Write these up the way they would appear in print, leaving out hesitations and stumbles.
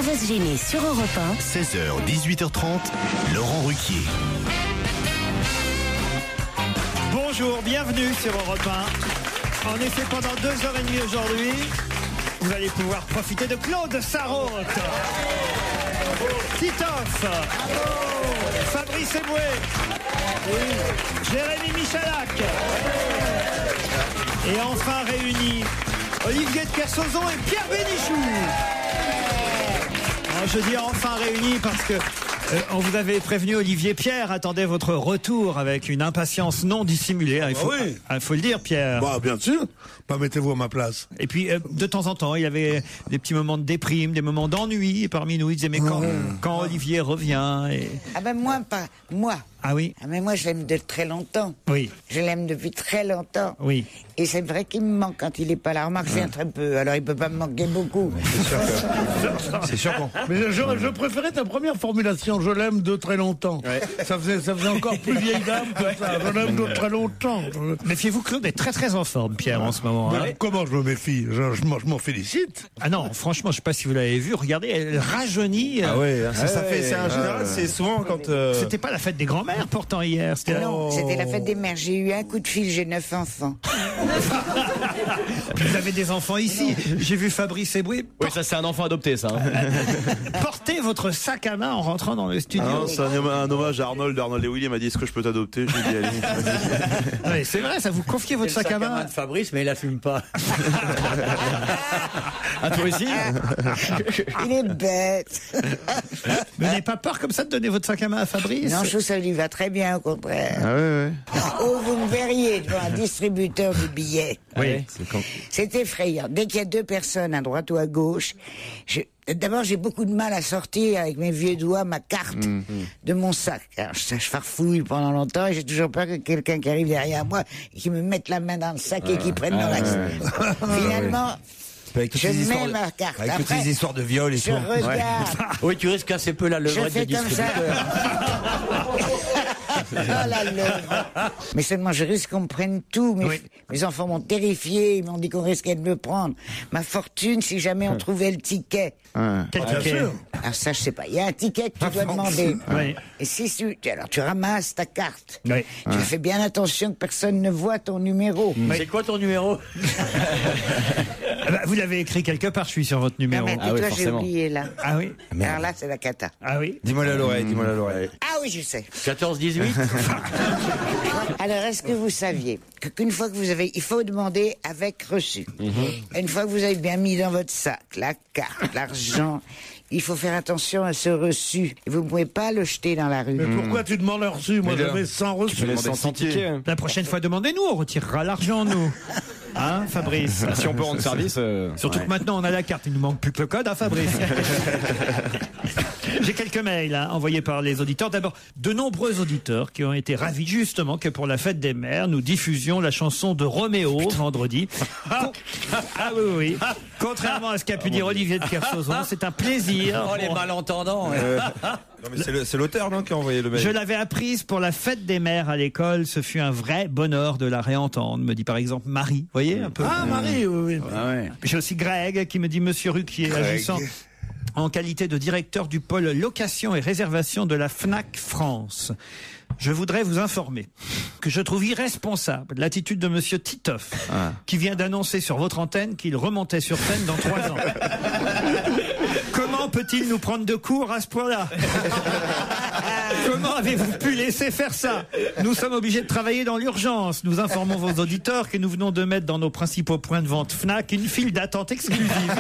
On va se gêner sur Europe 1. 16h, 18h30, Laurent Ruquier. Bonjour, bienvenue sur Europe 1. En effet, pendant 2h30 aujourd'hui, vous allez pouvoir profiter de Claude Sarraute, Titoff, Fabrice Eboué, Jérémy Michalak, et enfin réunis, Olivier de Kersauzon et Pierre Bénichou. Alors, je dis enfin réunis parce que on vous avait prévenu, Olivier. Pierre attendait votre retour avec une impatience non dissimulée. Il faut le dire, Pierre. Bah, bien sûr. Pas mettez-vous à ma place. Et puis, de temps en temps, il y avait des petits moments de déprime, des moments d'ennui parmi nous. Il disait, mais quand Olivier revient Ah ben moi, pas moi. Ah oui. Ah mais moi, je l'aime de très longtemps. Oui. Je l'aime depuis très longtemps. Oui. Et c'est vrai qu'il me manque quand il n'est pas là. Remarque, je viens très peu, alors il peut pas me manquer beaucoup. C'est sûr Mais je préférais ta première formulation. Je l'aime de très longtemps. Ouais. Ça faisait encore plus vieille dame que ça. Je l'aime de très longtemps. Méfiez-vous, Claude est très très en forme, Pierre, en ce moment. Hein. Comment je me méfie? Je m'en félicite. Ah non, franchement, je sais pas si vous l'avez vu. Regardez, elle rajeunit. Ah ouais, c'est en général, c'est souvent quand. C'était pas la fête des grands-mères pourtant hier. C'était non, c'était la fête des mères. J'ai eu un coup de fil, j'ai 9 enfants. Vous avez des enfants ici. J'ai vu Fabrice Eboué. Oui, ça c'est un enfant adopté, ça. Portez votre sac à main en rentrant dans le studio. Ah non, c'est un hommage à Arnold et Willy m'a dit est-ce que je peux t'adopter? Je lui ai dit allez. Ouais, c'est vrai, ça vous confiez votre sac à main de Fabrice, mais il la fume pas. Ah, toi aussi? Il est bête. Vous n'avez pas peur comme ça de donner votre sac à main à Fabrice? Non, je trouve ça lui va très bien, au contraire. Ah ouais. Oh, vous me verriez devant un distributeur de billets. Oui. C'est effrayant. Dès qu'il y a deux personnes à droite ou à gauche, d'abord j'ai beaucoup de mal à sortir avec mes vieux doigts ma carte de mon sac. Alors je farfouille pendant longtemps et j'ai toujours peur que quelqu'un qui arrive derrière moi et qui me mette la main dans le sac et qui prenne dans la Finalement, je mets ma carte. Avec après, toutes ces histoires de viol et je tout. regarde. Oui, tu risques assez peu la Je levrette fais des comme ça. distributeurs. Oh la levrette. Mais seulement je risque qu'on me prenne tout. Mes enfants m'ont terrifié, ils m'ont dit qu'on risquait de me prendre ma fortune si jamais on trouvait le ticket. Quel ticket? Alors ça je sais pas, il y a un ticket que tu dois demander. Oui. Et si alors tu ramasses ta carte, Oui. tu fais bien attention que personne ne voit ton numéro. C'est quoi ton numéro? Vous l'avez écrit quelque part, je suis sur votre numéro. Ah, mais Ah oui, toi j'ai forcément. oublié là. Ah oui. Alors là c'est la cata. Ah oui. Dis-moi à l'oreille, Ah oui je sais. 14-18. Alors, est-ce que vous saviez qu'une fois que vous avez, il faut demander avec reçu. Une fois que vous avez bien mis dans votre sac la carte, l'argent, il faut faire attention à ce reçu. Vous ne pouvez pas le jeter dans la rue. Mais pourquoi tu demandes un reçu? Moi, j'avais 100 reçus. Sans ticket. La prochaine fois, demandez-nous, on retirera l'argent, nous. Hein, Fabrice? Si on peut rendre service. Surtout que maintenant, on a la carte, il nous manque plus que le code, hein, Fabrice? J'ai quelques mails envoyés par les auditeurs. D'abord, de nombreux auditeurs qui ont été ravis justement que pour la fête des mères, nous diffusions la chanson de Roméo vendredi. Ah oui. Contrairement à ce qu'a pu dire Olivier de Kersauzon, c'est un plaisir. Oh, les malentendants. Non, mais c'est l'auteur, non, qui a envoyé le mail. Je l'avais apprise pour la fête des mères à l'école. Ce fut un vrai bonheur de la réentendre, me dit par exemple Marie. Vous voyez un peu. Ah, Marie, oui. J'ai aussi Greg qui me dit Monsieur Ruquier, agissant en qualité de directeur du pôle location et réservation de la Fnac France. Je voudrais vous informer que je trouve irresponsable l'attitude de Monsieur Titoff, qui vient d'annoncer sur votre antenne qu'il remontait sur scène dans 3 ans. Comment peut-il nous prendre de court à ce point-là? Comment avez-vous pu laisser faire ça? Nous sommes obligés de travailler dans l'urgence. Nous informons vos auditeurs que nous venons de mettre dans nos principaux points de vente Fnac une file d'attente exclusive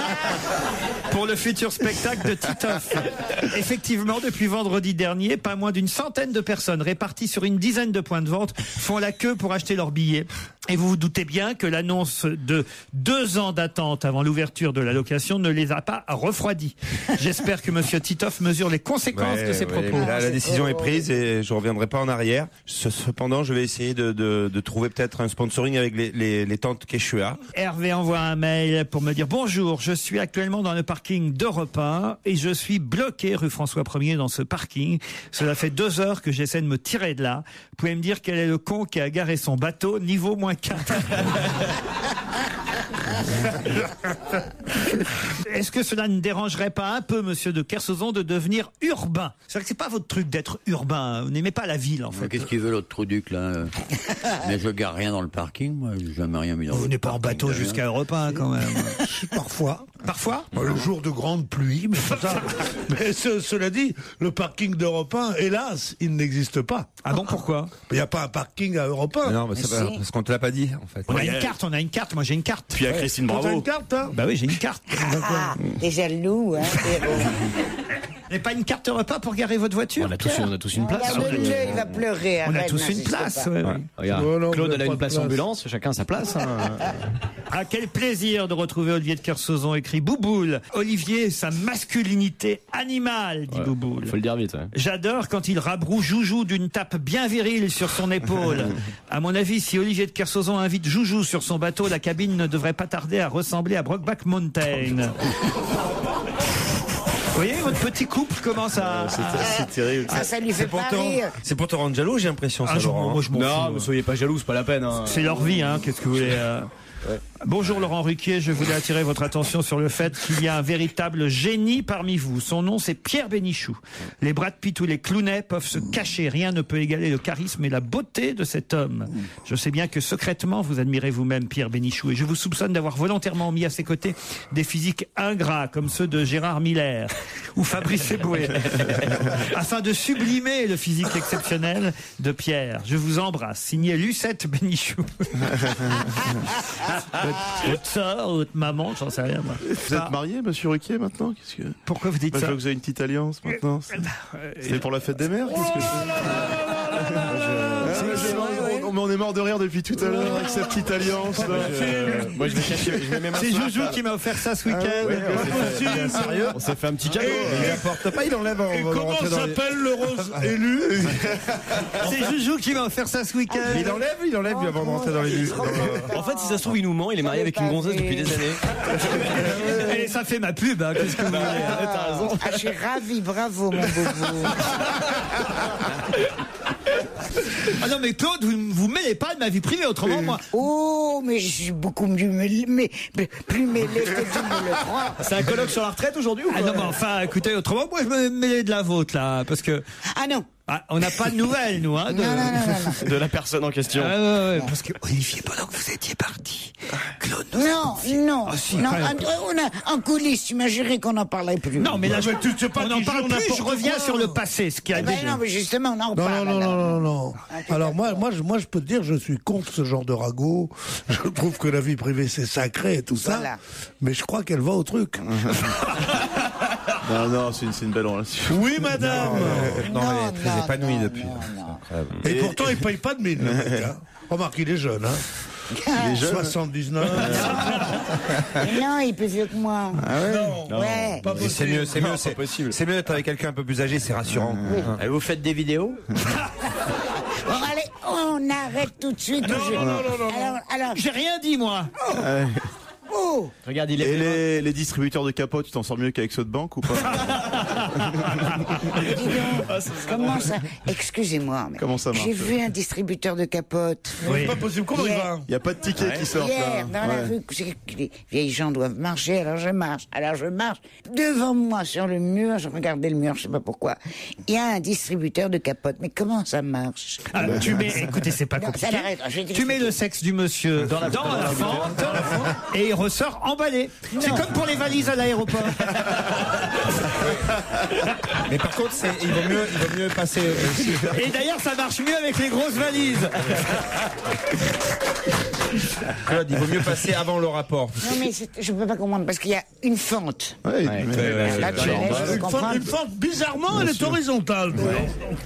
pour le futur spectacle de Titoff. Effectivement, depuis vendredi dernier, pas moins d'une centaine de personnes réparties sur une dizaine de points de vente font la queue pour acheter leurs billets. Et vous vous doutez bien que l'annonce de 2 ans d'attente avant l'ouverture de la location ne les a pas refroidis. J'espère que Monsieur Titoff mesure les conséquences de ses propos. Là, la décision est prise et je reviendrai pas en arrière. Cependant, je vais essayer de trouver peut-être un sponsoring avec les tantes Quechua. Hervé envoie un mail pour me dire bonjour, je suis actuellement dans le parking d'Europe 1 et je suis bloqué rue François 1er dans ce parking. Cela fait 2 heures que j'essaie de me tirer de là. Vous pouvez me dire quel est le con qui a garé son bateau niveau -4? Est-ce que cela ne dérangerait pas un peu, monsieur de Kersauzon, de devenir urbain? C'est vrai que c'est pas votre truc d'être urbain. Vous n'aimez pas la ville, en fait. Qu'est-ce qu'il veut l'autre trou-duc là? Mais je gare rien dans le parking, moi, j'ai jamais rien mis dans Vous le n'êtes pas en parking, bateau rien. jusqu'à Europe 1, quand même. Parfois. Parfois? Le jour de grande pluie, mais c'est ça. Mais cela dit, le parking d'Europe 1, hélas, il n'existe pas. Ah bon, pourquoi? Il n'y a pas un parking à Europe 1. Non, mais ça va, parce qu'on te l'a pas dit, en fait. On a une carte, moi j'ai une carte. Puis il y a Christine T'as Bravo. une carte, hein? Bah oui, j'ai une carte. Ah, t'es jaloux, hein, Pierrot. Vous n'avez pas une carte repas pour garer votre voiture? On a tous une place. Regarde-le, il va pleurer. On a arrête, tous une n'insiste place. pas. ouais. Regarde, Oh non, Claude, vous elle a avez une pas de place place. ambulance, chacun sa place. Hein. Ah, quel plaisir de retrouver Olivier de Kersauzon, écrit Bouboule. Olivier, sa masculinité animale, dit Bouboule. Faut le dire vite. Ouais. J'adore quand il rabroue Joujou d'une tape bien virile sur son épaule. À mon avis, si Olivier de Kersauzon invite Joujou sur son bateau, la cabine ne devrait pas tarder à ressembler à Brokeback Mountain. Vous voyez, votre petit couple commence à... C'est terrible. Ça lui fait pas rire. C'est pour te rendre jaloux, j'ai l'impression, ça, Ah, Laurent. moi, je m'en Non, fous. ne soyez pas jaloux, c'est pas la peine. Hein. C'est leur vie, hein. Qu'est-ce que vous voulez Bonjour Laurent Ruquier, je voulais attirer votre attention sur le fait qu'il y a un véritable génie parmi vous. Son nom, c'est Pierre Bénichou. Les Brad Pitt ou les Clooney peuvent se cacher. Rien ne peut égaler le charisme et la beauté de cet homme. Je sais bien que secrètement, vous admirez vous-même Pierre Bénichou et je vous soupçonne d'avoir volontairement mis à ses côtés des physiques ingrats comme ceux de Gérard Miller ou Fabrice Eboué afin de sublimer le physique exceptionnel de Pierre. Je vous embrasse. Signé Lucette Bénichou. Votre sœur, votre maman, j'en sais rien. Moi. Vous êtes marié, monsieur Ruquier, maintenant? Qu'est-ce que... Pourquoi vous dites Bah, je ça vois que vous avez une petite alliance maintenant. C'est pour la fête des mères? Qu'est-ce que c'est? On est mort de rire depuis tout à l'heure avec cette petite alliance. Moi, je vais cacher. Je vais même C'est Joujou qui m'a offert ça ce week-end. Sérieux? On s'est fait un petit cadeau. Il apporte pas, il enlève. Et comment s'appelle le rose élu? C'est Joujou qui m'a offert ça ce week-end. Il enlève lui avant de rentrer dans les vues. En fait, si ça se trouve, il nous ment. Il est marié avec une gonzesse depuis des années. Et ça fait ma pub, hein, qu'est-ce que vous voulez. T'as raison. Ah, je suis ravi, bravo, mon bobo. Ah non, mais Claude, vous mêlez pas de ma vie privée, autrement, moi. Oh, mais je suis beaucoup mieux plus mêlé que tu me le crois. C'est un colloque sur la retraite aujourd'hui ou Ah quoi? non, mais enfin, écoutez, autrement, moi, je me mêlais de la vôtre, là, parce que. Ah non. Ah, on n'a pas de nouvelles, nous, hein. Non. De la personne en question. Ouais, parce que Olivier, pendant que vous étiez parti, Claude. Non. Ah, si, Non, quand même. on a en coulisses, tu m'as juré qu'on n'en parlerait plus. Non, mais là, Mais tu sais pas on n'en qui parle joue plus, je n'importe reviens quoi. sur le passé, ce qui a Eh ben déjà. non, mais justement, on en parle. Non. Alors moi, je peux te dire, je suis contre ce genre de ragot. Je trouve que la vie privée c'est sacré et tout ça. Voilà. Mais je crois qu'elle va au truc. Non, c'est une belle relation. Oui, madame. Non, elle est très épanouie depuis. Et pourtant, il paye pas de mine, le mec. Hein. Remarque, il est jeune. Hein. Il est jeune. 79. Non, il est plus vieux que moi. Non. Ouais. Pas C'est possible. mieux, c'est possible. C'est mieux d'être avec quelqu'un un peu plus âgé, c'est rassurant. Et vous faites des vidéos? Bon, allez, on arrête tout de suite. Non. Alors, J'ai rien dit, moi. oh, Regarde, il Et est. les distributeurs de capotes, tu t'en sors mieux qu'avec ceux de banque ou pas? dis donc, comment ça? Excusez-moi, mais Comment ça marche? j'ai vu un distributeur de capotes. C'est pas possible. Comment il va? Il n'y a pas de ticket qui sort. Hier, dans la rue, les vieilles gens doivent marcher, alors je marche. Devant moi, sur le mur, je regardais le mur, je sais pas pourquoi. Il y a un distributeur de capotes. Mais comment ça marche? Ah, tu mets, écoutez, c'est pas Non, compliqué. ça l'arrête, je vais Tu t'expliquer. mets le sexe du monsieur dans la fente et il ressort emballé. C'est comme pour les valises à l'aéroport. Mais par contre, il vaut mieux passer. Et d'ailleurs, ça marche mieux avec les grosses valises. Claude, il vaut mieux passer avant le rapport. Non, mais je peux pas comprendre, parce qu'il y a une fente. Ouais, Là, tu laisses, je comprends. Une fente, bizarrement, elle est horizontale.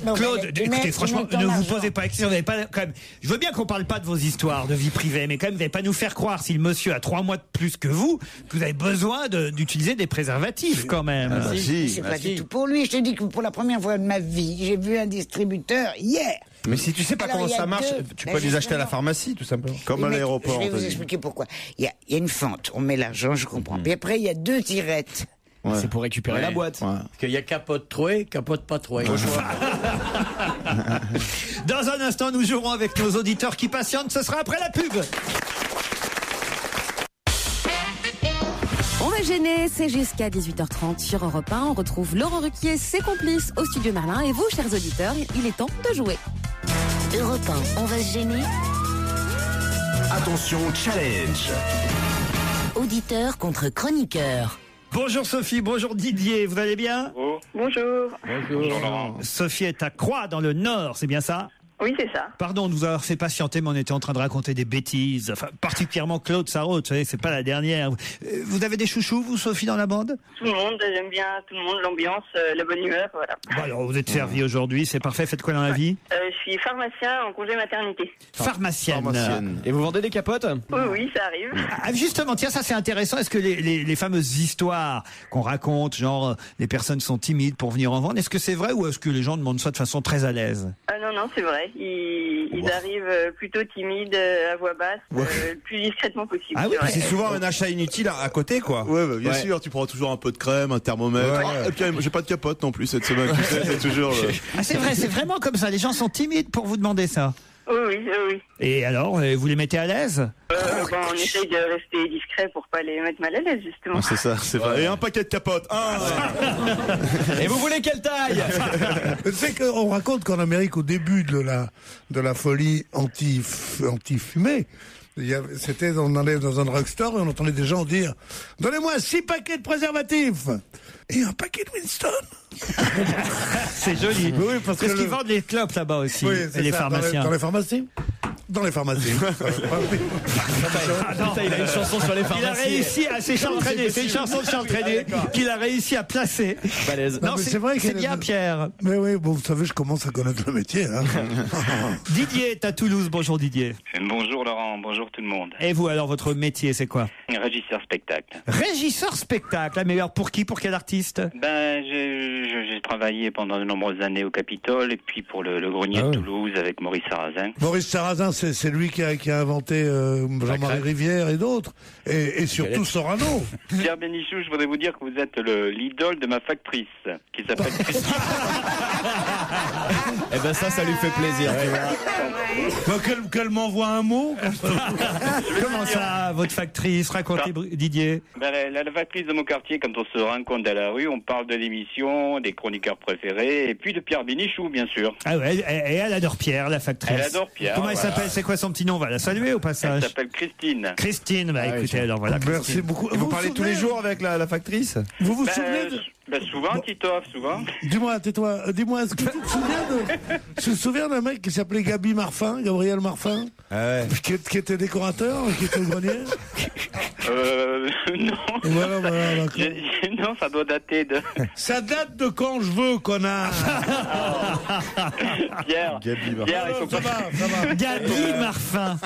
Non, Claude, mais tu écoutez, mets franchement, ton ne vous argent. posez pas la question. Vous n'avez pas, quand même, je veux bien qu'on parle pas de vos histoires de vie privée, mais quand même, vous n'allez pas nous faire croire, si le monsieur a 3 mois de plus que vous avez besoin d'utiliser des préservatifs, quand même. C'est pas du tout pour lui. Je te dis que pour la première fois de ma vie, j'ai vu un distributeur hier. Mais si tu sais pas Alors, comment il y a ça marche, deux- tu Ben, peux les acheter à justement. la pharmacie, tout simplement. Comme Oui, à mais l'aéroport. Je vais on t'a vous dit. expliquer pourquoi. Il y a une fente, on met l'argent, je comprends. Puis après, il y a 2 tirettes. C'est pour récupérer la boîte. Ouais. Parce qu'il y a capote trouée, capote pas trouée. Dans un instant, nous jouerons avec nos auditeurs qui patientent. Ce sera après la pub. gêner, c'est jusqu'à 18h30 sur Europe 1. On retrouve Laurent Ruquier, ses complices au studio Merlin. Et vous, chers auditeurs, il est temps de jouer. Europe 1, on va se gêner. Attention, challenge. Auditeur contre chroniqueur. Bonjour Sophie, bonjour Didier, vous allez bien? Bonjour. Bonjour Laurent. Sophie est à Croix dans le Nord, c'est bien ça? Oui, c'est ça. Pardon de vous avoir fait patienter, mais on était en train de raconter des bêtises. Enfin, particulièrement Claude Sarraute, vous savez, c'est pas la dernière. Vous avez des chouchous, vous, Sophie, dans la bande? Tout le monde, j'aime bien tout le monde, l'ambiance, la bonne humeur, voilà. Bon, alors, vous êtes servi aujourd'hui, c'est parfait. Faites quoi dans la vie? Je suis pharmacien en congé maternité. Pharmacienne. Et vous vendez des capotes? Oui, ça arrive. Ah, justement, tiens, ça c'est intéressant. Est-ce que les fameuses histoires qu'on raconte, genre les personnes sont timides pour venir en vendre, est-ce que c'est vrai ou est-ce que les gens demandent ça de façon très à l'aise? Non, c'est vrai. Ils arrivent plutôt timides, à voix basse, le plus discrètement possible. Ah oui, C'est souvent un achat inutile à côté, quoi. Ouais, bah, bien sûr, tu prends toujours un peu de crème, un thermomètre. Et puis j'ai pas de capote non plus cette semaine, tu sais, c'est toujours. Ah, c'est vrai, c'est vraiment comme ça. Les gens sont timides pour vous demander ça. Oui. Et alors, vous les mettez à l'aise? On essaye de rester discret pour pas les mettre mal à l'aise, justement. C'est ça, c'est vrai. Et un paquet de capotes. Et vous voulez quelle taille? Tu sais qu'on raconte qu'en Amérique, au début de la folie anti-fumée, on allait dans un drugstore et on entendait des gens dire « Donnez-moi 6 paquets de préservatifs !» Et un paquet de Winston. C'est joli. Oui, parce qu'ils vendent les clopes là-bas aussi, oui, et les pharmaciens. Dans les pharmacies. Dans les pharmacies. Il a une chanson sur les Il a pharmacies. réussi à s'entraîner. C'est une chanson de s'entraîner qu'il a réussi à placer. Balèze. Non, c'est vrai c'est que- bien, Pierre. Mais oui, bon, vous savez, je commence à connaître le métier. Hein. Didier est à Toulouse. Bonjour Didier. Bonjour Laurent, bonjour tout le monde. Et vous, alors, votre métier, c'est quoi? Régisseur spectacle. Régisseur spectacle. Ah, mais alors, pour qui? Pour quel artiste? J'ai travaillé pendant de nombreuses années au Capitole et puis pour le Grenier de Toulouse avec Maurice Sarrazin. Maurice Sarrazin, c'est lui qui a inventé Jean-Marie Rivière et d'autres. Et surtout Sorano. Pierre Bénichou, je voudrais vous dire que vous êtes l'idole de ma factrice, qui s'appelle Christine. Eh ben ça lui fait plaisir. Qu'elle m'envoie un mot. Comment ça, votre factrice? Racontez, Didier. La factrice de mon quartier, quand on se rencontre à la rue, on parle de l'émission, des chroniqueurs préférés, et puis de Pierre Bénichou, bien sûr. Ah ouais, et elle adore Pierre, la factrice. Elle adore Pierre. Comment elle voilà. s'appelle? C'est quoi son petit nom? On va la saluer au passage. Elle s'appelle Christine. Christine, bah écoutez, alors voilà. Merci Christine. beaucoup. Vous parlez tous les jours avec la factrice? Vous vous souvenez de... Souvent, Titoff, souvent. Dis-moi, tais-toi. Dis-moi, est-ce que tu te souviens d'un mec qui s'appelait Gabriel Marfin, qui était décorateur, qui était au grenier? Non. Voilà, non, ça doit dater de... Ça date de quand je veux, connard. Pierre, il faut ça va. Gabi Marfin.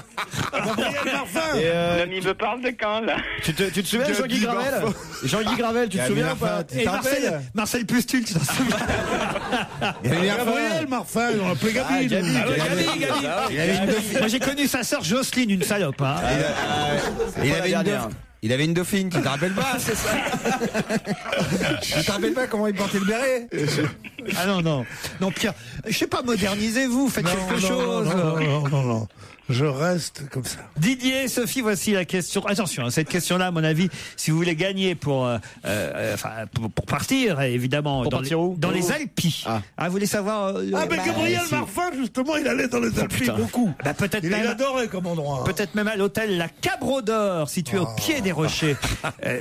Gabriel Marfin. L'ami me parle de quand, là? Tu te souviens de Jean-Guy Gravel? Jean-Guy Gravel, tu te souviens ou pas? Et Marcel Pustul, tu t'en souviens? Gabriel Marfin, on l'appelait Gabi. Gabi. Moi j'ai connu sa sœur Jocelyne, une salope. Hein. Il avait une dauphine, tu te rappelles pas? C'est ça. Tu te rappelles pas comment il portait le béret? Ah non, Pierre, je sais pas, modernisez-vous, faites quelque chose. Non. Je reste comme ça. Didier, Sophie, voici la question. Attention, cette question-là, à mon avis, si vous voulez gagner pour partir, évidemment, Pour partir où? dans les Alpes. Vous voulez savoir mais Gabriel Marfin, justement, il allait dans les Alpes beaucoup. Peut-être Il adorait comme endroit. Peut-être même à l'hôtel La Cabro d'Or, situé au pied des rochers.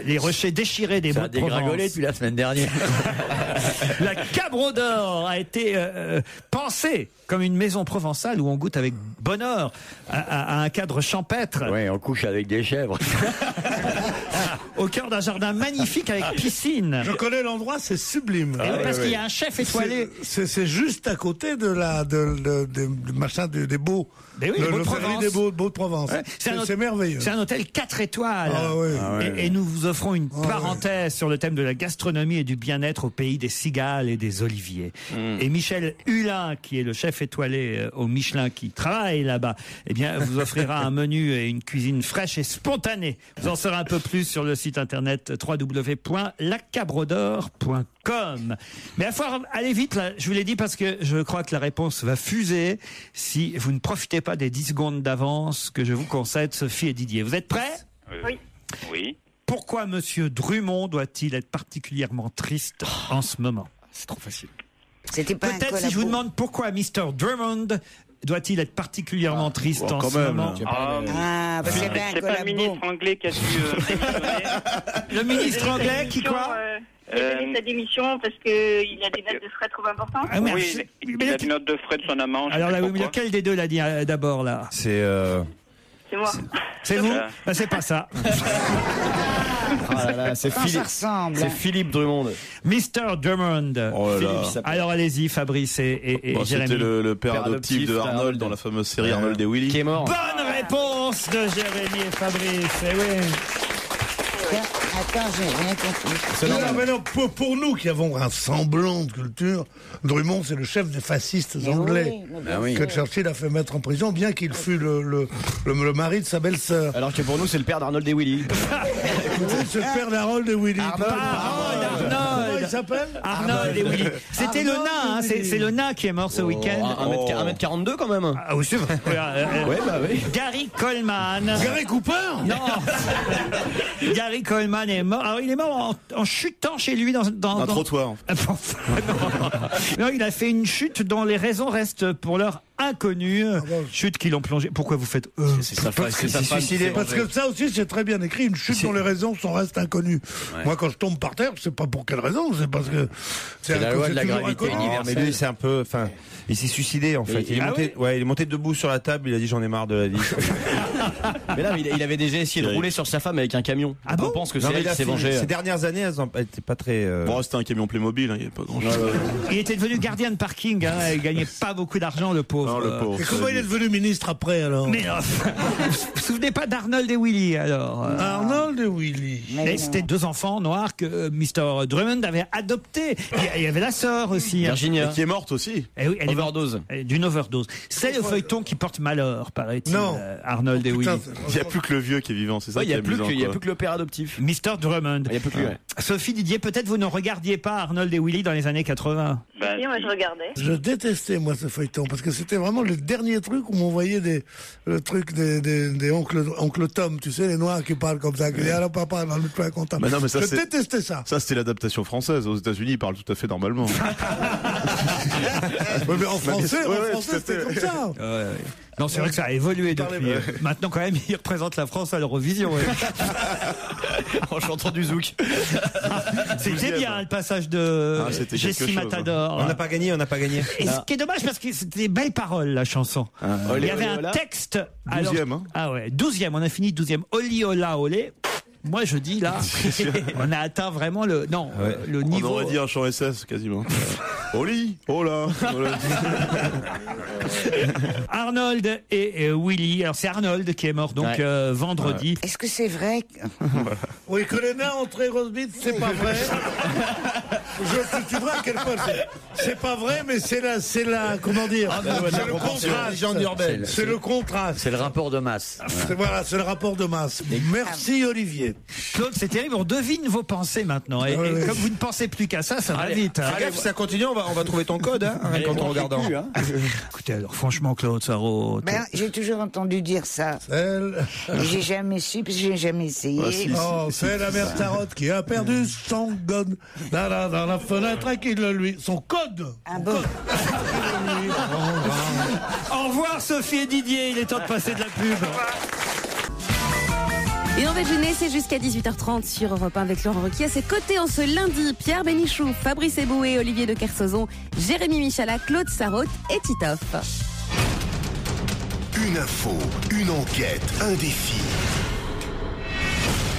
Les rochers déchirés des Beaux de Provence. dégringolé depuis la semaine dernière. La Cabro d'Or a été pensée comme une maison provençale où on goûte avec bonheur à un cadre champêtre. Oui, on couche avec des chèvres. Au cœur d'un jardin magnifique avec piscine. Je connais l'endroit, c'est sublime. Parce qu'il y a un chef étoilé. C'est juste à côté de des Beaux. Mais oui, le Ferry des Beaux de Provence. Ouais, c'est merveilleux. C'est un hôtel 4 étoiles. Et nous vous offrons une parenthèse sur le thème de la gastronomie et du bien-être au pays des cigales et des oliviers. Et Michel Hulin, qui est le chef étoilé au Michelin, qui travaille là-bas, vous offrira un menu et une cuisine fraîche et spontanée. Vous en saurez un peu plus sur le site internet www.lacabrodor.com. Mais il faut aller vite, là, je vous l'ai dit, parce que je crois que la réponse va fuser si vous ne profitez pas des 10 secondes d'avance que je vous concède, Sophie et Didier. Vous êtes prêts? Oui. Oui. Pourquoi Monsieur Drummond doit-il être particulièrement triste en ce moment? C'est trop facile. C'était pas un Peut-être si je vous demande pourquoi Mr. Drummond doit-il être particulièrement triste en ce moment? Parce qu'il y avait un C'est pas le ministre anglais qui a dû démissionner. Le ministre anglais qui quoi? Il a donné sa démission parce qu'il a des notes de frais trop importantes. Ah, mais Oui, il a des notes de frais de son amant. Alors là, lequel des deux l'a dit d'abord là? C'est C'est moi. C'est vous? Bah, c'est pas ça. Ah là là, c'est Ça Philippe. ressemble. C'est Philippe Drummond. Mr. Drummond. Oh là là. Philippe, il s'appelle. Alors allez-y, Fabrice et Bon, Jérémy. c'était le père Père adoptif de adoptif Arnold d'Arnold. dans la fameuse série Arnold et Willy. Qui est mort. Bonne réponse de Jérémy et Fabrice. Eh oui. Attends, j'ai rien compris. Non, mais non, pour nous qui avons un semblant de culture, Drummond, c'est le chef des fascistes anglais que Churchill a fait mettre en prison, bien qu'il fût le mari de sa belle-sœur. Alors que pour nous, c'est le père d'Arnold et Willy. C'est le père d'Harold et Willy. Arnold. Comment il s'appelle? Arnold et Willy. C'était le nain, hein, c'est le nain qui est mort ce week-end. 1m42 quand même. Ah oui, c'est vrai. Ouais, bah oui. Gary Coleman. Gary Cooper? Non. Gary Coleman est mort. Alors il est mort en chutant chez lui dans Un trottoir. Non, il a fait une chute dont les raisons restent pour l'heure inconnues. Chute qui l'ont plongé. Pourquoi vous faites C'est sa femme. Parce que ça aussi, c'est très bien écrit. Une chute dont les raisons sont restent inconnues. Moi, quand je tombe par terre, c'est pas pour quelle raison. C'est parce que C'est la loi de la toujours gravité inconnu. universelle. mais lui, c'est un peu, enfin, il s'est suicidé en fait. Il est monté debout sur la table. Il a dit j'en ai marre de la vie. Mais là, il avait déjà essayé de rouler sur sa femme avec un camion. Ah bon? On pense que Non, c'est mais elle qui s'est vengée. Ces dernières années, elles étaient pas très. Bon, c'était un camion Playmobil, il n'y avait pas grand chose. Il était devenu gardien de parking. Hein, il gagnait pas beaucoup d'argent, le pauvre. Non, le pauvre. Et comment il est devenu ministre après, alors? Mais vous vous souvenez pas d'Arnold et Willy alors? Arnold et Willy. Et c'était deux enfants noirs que Mr. Drummond avait adoptés. Il y avait la sœur aussi. hein. Virginia. Et qui est morte aussi. Eh oui, elle est morte. Overdose. D'une overdose. C'est le feuilleton qui porte malheur, paraît-il. Non. Arnold et Willy. Putain, Il n'y a plus que le vieux qui est vivant, c'est ça Ouais, il qui n'y est a plus amusant, que le père adoptif. Mr. Drummond. Il n'y a plus que lui. Ouais. Sophie Didier, peut-être vous ne regardiez pas Arnold et Willy dans les années 80. Si, moi je regardais. Je détestais, moi, ce feuilleton, parce que c'était vraiment le dernier truc où on voyait le truc des oncle Tom, tu sais, les noirs qui parlent comme ça, qui disent, alors papa, on n'est pas content. Mais non, mais ça, je c'est- détestais ça. Ça, c'était l'adaptation française. Aux États-Unis, ils parlent tout à fait normalement. Ouais, mais en français, Ouais, ouais, tout à c'était fait. comme ça. Non, c'est vrai que ça a évolué parlait, depuis. ouais. Maintenant, quand même, il représente la France à l'Eurovision. ouais. En chantant du zouk. C'était bien le passage de Ah, c'était quelque Jessie chose, Matador. On n'a pas gagné, on n'a pas gagné. Et ce qui est dommage parce que c'était des belles paroles, la chanson. Il y avait un texte. 12e, hein. Ah ouais, 12e, on a fini 12e. Oli, ola, olé. Moi, je dis là, on a atteint vraiment le On niveau. aurait dit un chant SS, quasiment. Oli, oh là. Arnold et Willy. Alors, c'est Arnold qui est mort donc vendredi. Est-ce que c'est vrai Oui, que les nains ont très grosse bite, c'est pas vrai. Tu vois à quel point c'est pas vrai, mais c'est la, comment dire, c'est le contraste. C'est le contraste. C'est le rapport de masse. Voilà, c'est le rapport de masse. Merci Olivier. Claude, c'est terrible, on devine vos pensées maintenant. Et comme vous ne pensez plus qu'à ça, ça va vite. hein. Fais gaffe, si ça continue, on va trouver ton code, hein, rien qu'en regardant. Écoutez, alors franchement, Claude Sarraute. Ben, j'ai toujours entendu dire ça. Et j'ai jamais su, parce que j'ai jamais essayé. Oh, c'est la mère Tarotte qui a perdu son code dans la fenêtre et qui le lui. Son code. Ah bon? Au revoir Sophie et Didier, il est temps de passer de la pub. Et on va déjeuner, c'est jusqu'à 18h30 sur Europe 1 avec Laurent Ruquier. À ses côtés en ce lundi, Pierre Bénichou, Fabrice Eboué, Olivier de Kersauzon, Jérémy Michalak, Claude Sarraute et Titoff. Une info, une enquête, un défi.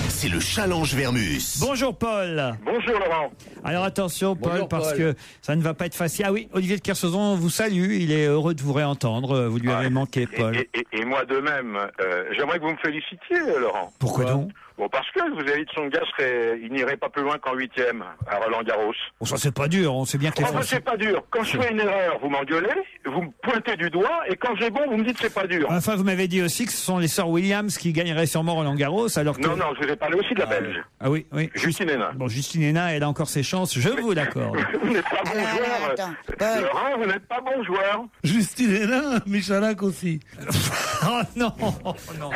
C'est le challenge Vermus. Bonjour Paul. Bonjour Laurent. Alors attention Paul, Bonjour, parce Paul. que ça ne va pas être facile. Ah oui, Olivier de Kersauzon vous salue, il est heureux de vous réentendre. Vous lui avez manqué Paul. Et moi de même, j'aimerais que vous me félicitiez, Laurent. Pourquoi donc? Bon, parce que vous avez dit son gars il n'irait pas plus loin qu'en 8e à Roland-Garros. Bon, ça c'est pas dur, on sait bien que les Enfin, Français... c'est pas dur. Quand je fais une erreur, vous m'engueulez, vous me pointez du doigt, et quand j'ai bon, vous me dites c'est pas dur. Enfin, vous m'avez dit aussi que ce sont les sœurs Williams qui gagneraient sûrement Roland-Garros, alors que... Non, je vous ai parlé aussi de la Belge. Ah oui, oui. Justine Hénin. Bon, Justine Hénin, elle a encore ses chances, je vous l'accorde. Vous n'êtes pas bon joueur. Laurent, vous n'êtes pas bon joueur. Justine Hénin, Michalak aussi. Oh non, non.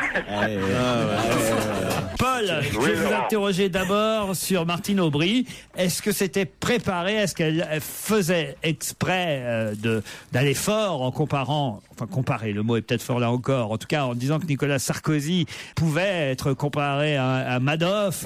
Paul, Paul, je vais vous interroger d'abord sur Martine Aubry. Est-ce que c'était préparé? Est-ce qu'elle faisait exprès d'aller fort en comparer, le mot est peut-être fort là encore, en tout cas en disant que Nicolas Sarkozy pouvait être comparé à Madoff,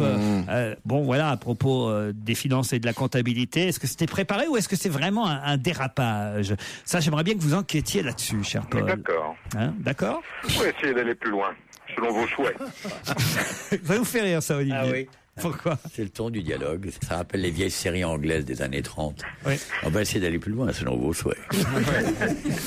bon voilà, à propos des finances et de la comptabilité. Est-ce que c'était préparé ou est-ce que c'est vraiment un dérapage? Ça, j'aimerais bien que vous enquêtiez là-dessus, cher Paul. D'accord. Hein, d'accord? On va essayer d'aller plus loin, selon vos souhaits. Ça va vous faire rire, ça, Olivier. Ah oui. Pourquoi? C'est le ton du dialogue. Ça rappelle les vieilles séries anglaises des années 30. Oui. On va essayer d'aller plus loin selon vos souhaits.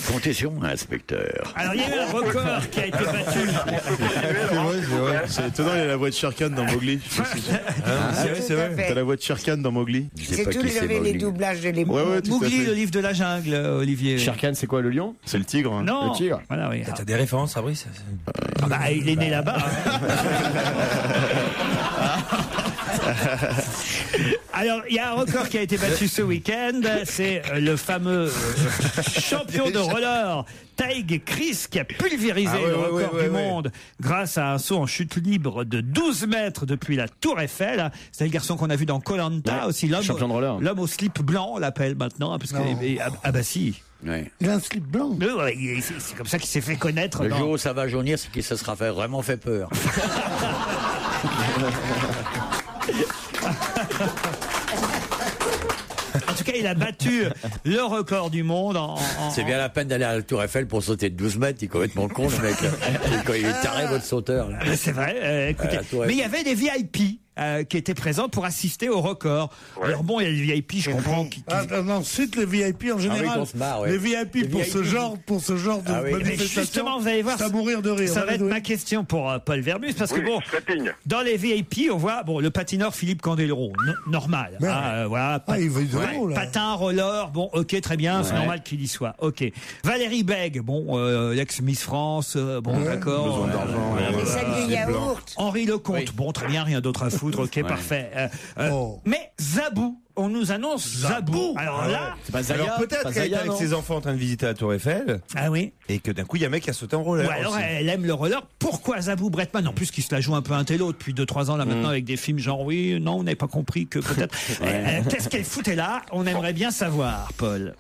Comptez sur moi, inspecteur. Alors, il y a eu un record qui a été battu. C'est vrai. C'est étonnant, il y a la voix de Shere Khan dans Mowgli. C'est vrai. T'as la voix de Shere Khan dans Mowgli. C'est tout les doublages de l'époque. Mowgli, le livre de la jungle, Olivier. Shere Khan, c'est quoi, le lion? C'est le tigre. Hein. Non. Le tigre. Voilà, oui. T'as des références, Fabrice? Il est né là-bas. Alors, il y a un record qui a été battu ce week-end. C'est le fameux champion de roller, Tig Chris, qui a pulvérisé le record du monde grâce à un saut en chute libre de 12 mètres depuis la Tour Eiffel. C'est le garçon qu'on a vu dans Koh-Lanta aussi. Champion de roller. L'homme au slip blanc, on l'appelle maintenant. Parce que, ah bah si. Ouais. Il a un slip blanc. C'est comme ça qu'il s'est fait connaître. Le jour où ça va jaunir, c'est qu'il se sera vraiment fait peur. En tout cas, il a battu le record du monde C'est bien la peine d'aller à la Tour Eiffel pour sauter de 12 mètres. Il est complètement con, le mec. Il est taré, votre sauteur. Là. C'est vrai. Écoutez, mais il y avait des VIP qui étaient présents pour assister au record. Ouais. Alors bon, il y a des VIP, je comprends. Non, cite les VIP en général. Les VIP pour ce genre de manifestation. Justement, vous allez voir, ça va mourir de rire. Ça va être ma question pour Paul Vermus, parce que bon, dans les VIP, on voit le patineur Philippe Candeloro, normal. Voilà, patin, roller, bon, ok, très bien, c'est normal qu'il y soit. Ok. Valérie Bègue, l'ex Miss France, d'accord. Celle du yaourt. Henri Lecomte, bon, très bien, rien d'autre à foutre. Ok, parfait. Mais Zabou, on nous annonce Zabou. Alors là, c'est pas Zaya. Alors peut-être qu'elle est avec ses enfants en train de visiter la Tour Eiffel. Ah oui. Et que d'un coup, il y a un mec qui a sauté en roller. Ou alors elle aime le roller. Pourquoi Zabou Bretman? En plus, qui se la joue un peu un télo depuis 2-3 ans là maintenant avec des films genre non, on n'avait pas compris que peut-être. Qu'est-ce qu'elle foutait là? On aimerait bien savoir, Paul.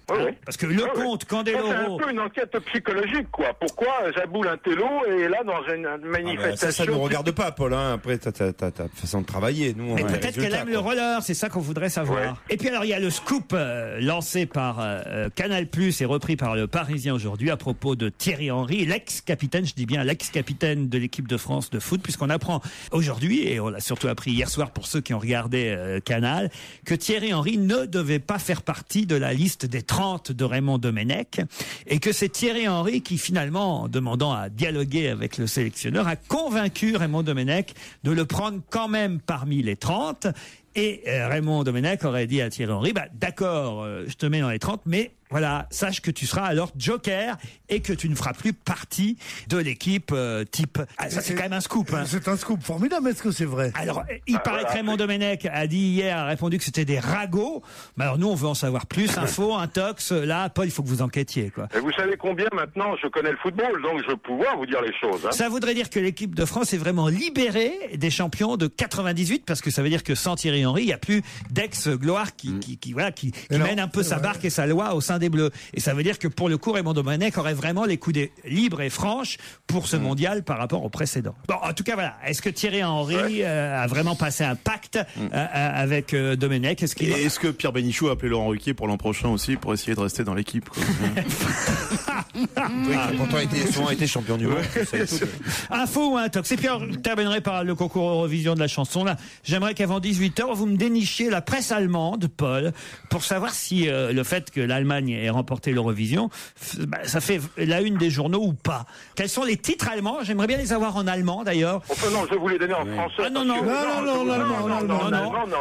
Parce que Lecomte, Candeloro. C'est un peu une enquête psychologique, quoi. Pourquoi Zabou l'intello est là dans une manifestation? Ça ne nous regarde pas, Paul. Hein. Après, ta façon de travailler. Nous, mais peut-être qu'elle aime le roller. C'est ça qu'on voudrait savoir. Et puis alors il y a le scoop lancé par Canal+ et repris par le Parisien aujourd'hui à propos de Thierry Henry, l'ex-capitaine, je dis bien l'ex-capitaine de l'équipe de France de foot, puisqu'on apprend aujourd'hui, et on l'a surtout appris hier soir pour ceux qui ont regardé Canal, que Thierry Henry ne devait pas faire partie de la liste des 30 de Raymond Domenech, et que c'est Thierry Henry qui finalement, en demandant à dialoguer avec le sélectionneur, a convaincu Raymond Domenech de le prendre quand même parmi les 30. Et Raymond Domenech aurait dit à Thierry Henry, d'accord, je te mets dans les 30, mais voilà, sache que tu seras alors joker et que tu ne feras plus partie de l'équipe type. Ça, c'est quand même un scoop. Hein. C'est un scoop formidable, est-ce que c'est vrai? Alors, il paraît que Raymond Domenech a dit hier, a répondu que c'était des ragots. Mais alors, nous, on veut en savoir plus. Info, intox. Là, Paul, il faut que vous enquêtiez, quoi. Et vous savez combien maintenant je connais le football, donc je vais pouvoir vous dire les choses. Hein. Ça voudrait dire que l'équipe de France est vraiment libérée des champions de 98, parce que ça veut dire que sans Thierry Henry, il n'y a plus d'ex-gloire qui mène un peu sa barque et sa loi au sein des Bleus. Et ça veut dire que pour le coup, Raymond Domenech aurait vraiment les coudes libres et franches pour ce mondial par rapport au précédent. Bon, en tout cas, voilà. Est-ce que Thierry Henry a vraiment passé un pacte avec Domenech? Est-ce que Pierre Bénichou a appelé Laurent Ruquier pour l'an prochain aussi pour essayer de rester dans l'équipe? Pourtant, il a souvent été champion du monde. Info ou intox? Et puis, on terminerait par le concours Eurovision de la chanson. Là, j'aimerais qu'avant 18h, vous me dénichiez la presse allemande, Paul, pour savoir si le fait que l'Allemagne ait remporté l'Eurovision, ça fait la une des journaux ou pas. Quels sont les titres allemands? J'aimerais bien les avoir en allemand, d'ailleurs. Non, je vais vous les donner en français. Non,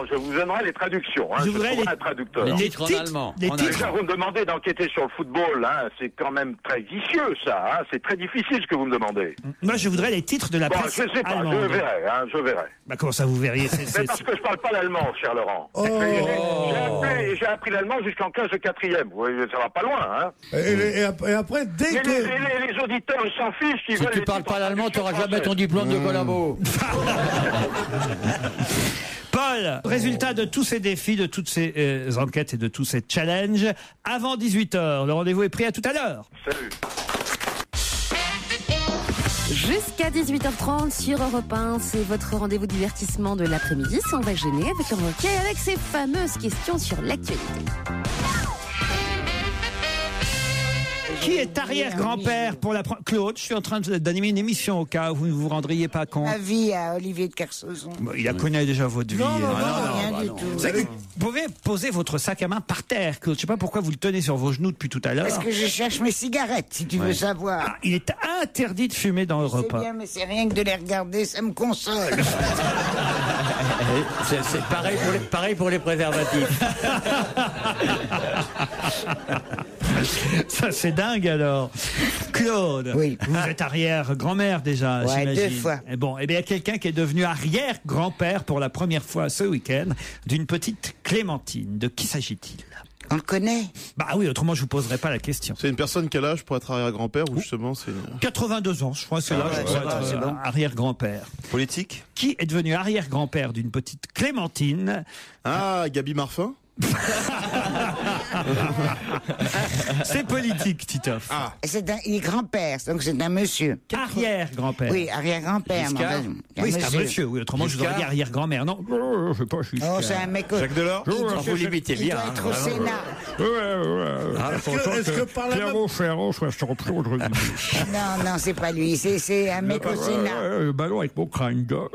je vous donnerai les traductions. Je voudrais les traducteurs. Les titres en allemand. Déjà, vous me demandez d'enquêter sur le football, hein, c'est quand même très vicieux, ça. Hein, c'est très difficile ce que vous me demandez. Moi, je voudrais les titres de la presse je sais pas, allemande. Je verrai. Comment ça, vous verriez? C'est parce que je parle pas l'allemand, cher Laurent. j'ai appris l'allemand jusqu'en classe de 4e. Oui, ça va pas loin, hein. Et après, dès Mais que... les auditeurs, ils s'en fichent. Ils Si veulent tu les parles pas l'allemand, tu traductions n'auras jamais ton françaises. diplôme de Colombo. Paul, résultat de tous ces défis, de toutes ces enquêtes et de tous ces challenges, avant 18h. Le rendez-vous est pris, à tout à l'heure. Salut. Jusqu'à 18h30 sur Europe 1, c'est votre rendez-vous divertissement de l'après-midi. C'est On va gêner avec Laurent Ruquier avec ses fameuses questions sur l'actualité. Qui est arrière-grand-père pour la Claude, je suis en train d'animer une émission au cas où vous ne vous rendriez pas compte. Ma vie à Olivier de Kersauzon. Bon, il a connaît déjà votre vie. Non, rien du tout. Vous savez que vous pouvez poser votre sac à main par terre, Claude. Je ne sais pas pourquoi vous le tenez sur vos genoux depuis tout à l'heure. Parce que je cherche mes cigarettes, si tu veux savoir. Ah, il est interdit de fumer dans Europe C'est 1. bien, mais c'est rien que de les regarder, ça me console. C'est pareil pour les préservatifs. Ça, c'est dingue alors. Claude, Oui. vous êtes arrière-grand-mère déjà, Ouais, j'imagine. 2 fois. Et bon, eh bien, il y a quelqu'un qui est devenu arrière-grand-père pour la première fois ce week-end d'une petite Clémentine. De qui s'agit-il? On le connaît? Bah oui, autrement je vous poserai pas la question. C'est une personne quel âge pour être arrière-grand-père ou justement c'est... 82 ans, je crois, c'est l'âge pour être arrière-grand-père. Politique? Qui est devenu arrière-grand-père d'une petite Clémentine? Ah, Gaby Marfin? C'est politique, Titoff. Ah. Il est grand-père, donc c'est un monsieur. Arrière-grand-père. Oui, arrière-grand-père. Giscard. Oui, c'est un monsieur. Oui, autrement, je vous aurais dit arrière-grand-mère. Non, je sais pas, je suis. Oh, c'est un mec. Jacques Delors? Vous limitez bien. Il doit être au Sénat. Est-ce que par la même... Non, c'est pas lui. C'est un mec au Sénat. Le ballon avec mon crâne gauche.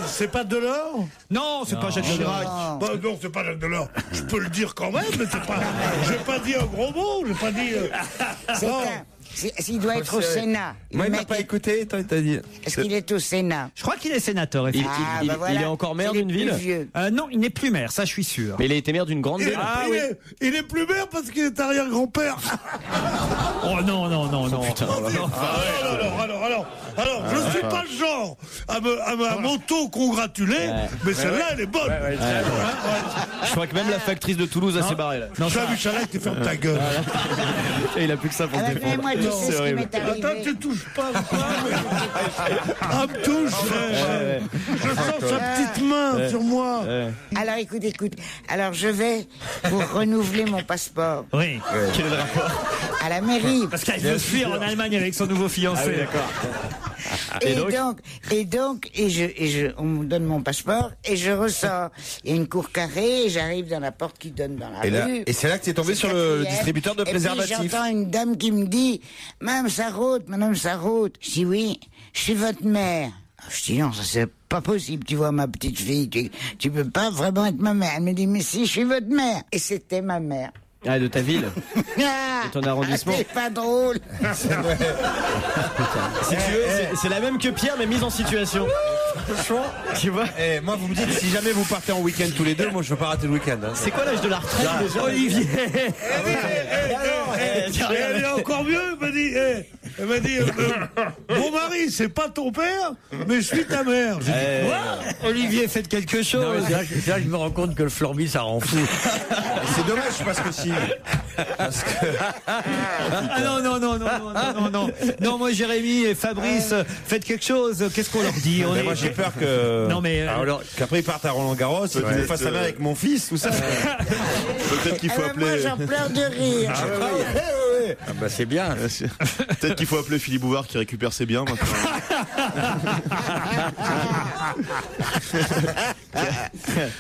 C'est pas Delors? Non, c'est pas Jacques Chirac. Bah non, c'est pas Jacques Delors. Je peux le dire quand même, mais c'est pas... J'ai pas dit un gros mot, j'ai pas dit... S'il doit être au Sénat. Moi, il m'a mec pas écouté, t'as dit. Est-ce qu'il est au Sénat? Je crois qu'il est sénateur. Il est encore maire d'une ville? Non, il n'est plus maire, ça je suis sûr. Mais il a été maire d'une grande ville. Il est plus maire parce qu'il est arrière-grand-père. Oh non. Alors, je ne suis pas le genre à m'auto-congratuler, mais celle-là, elle est bonne. Je crois que même la factrice de Toulouse a s'est barrée là. Non, ça, Michalak, tu fermes ta gueule. Et il a plus que ça pour se Alors, défendre. moi, tu sais ce qui m'est arrivé. Attends, tu touches pas. Ah, me touche. Je sens sa petite main sur moi. Alors, écoute. Alors, je vais pour renouveler mon passeport. Oui. Quel est le rapport? À la mairie. Parce qu'elle veut fuir en Allemagne avec son nouveau fiancé. Ah oui, d'accord. On me donne mon passeport et je ressors. Il y a une cour carrée et j'arrive dans la porte qui donne dans la rue. Et c'est là que tu es tombé sur le distributeur de préservatifs. Et puis j'entends une dame qui me dit « Madame Sarraute. » Je dis « Oui, je suis votre mère. » Je dis « Non, ça c'est pas possible, tu vois ma petite fille, tu peux pas vraiment être ma mère. » Elle me dit « Mais si, je suis votre mère. » Et c'était ma mère. Ah, de ta ville? De ton arrondissement? C'est pas drôle. Si tu veux, c'est la même que Pierre, mais mise en situation. Franchement, tu vois. Moi, vous me dites, si jamais vous partez en week-end tous les deux, moi je veux pas rater le week-end. Hein. C'est quoi l'âge de la retraite déjà? Olivier. Elle est encore mieux, elle m'a dit, mon mari, c'est pas ton père, mais je suis ta mère. J'ai dit, Quoi Olivier, faites quelque chose. Non, mais là, je me rends compte que le Florby, ça rend fou. C'est dommage parce que si. Ah non, moi Jérémy et Fabrice, faites quelque chose. Qu'est-ce qu'on leur dit? Moi j'ai peur que. Non mais. Qu'après ils partent à Roland-Garros et qu'ils nous fassent la main avec mon fils, tout ça. Peut-être qu'il faut appeler. Moi, j'en pleure de rire. Ah bah c'est bien. Peut-être qu'il faut appeler Philippe Bouvard qui récupère ses biens maintenant.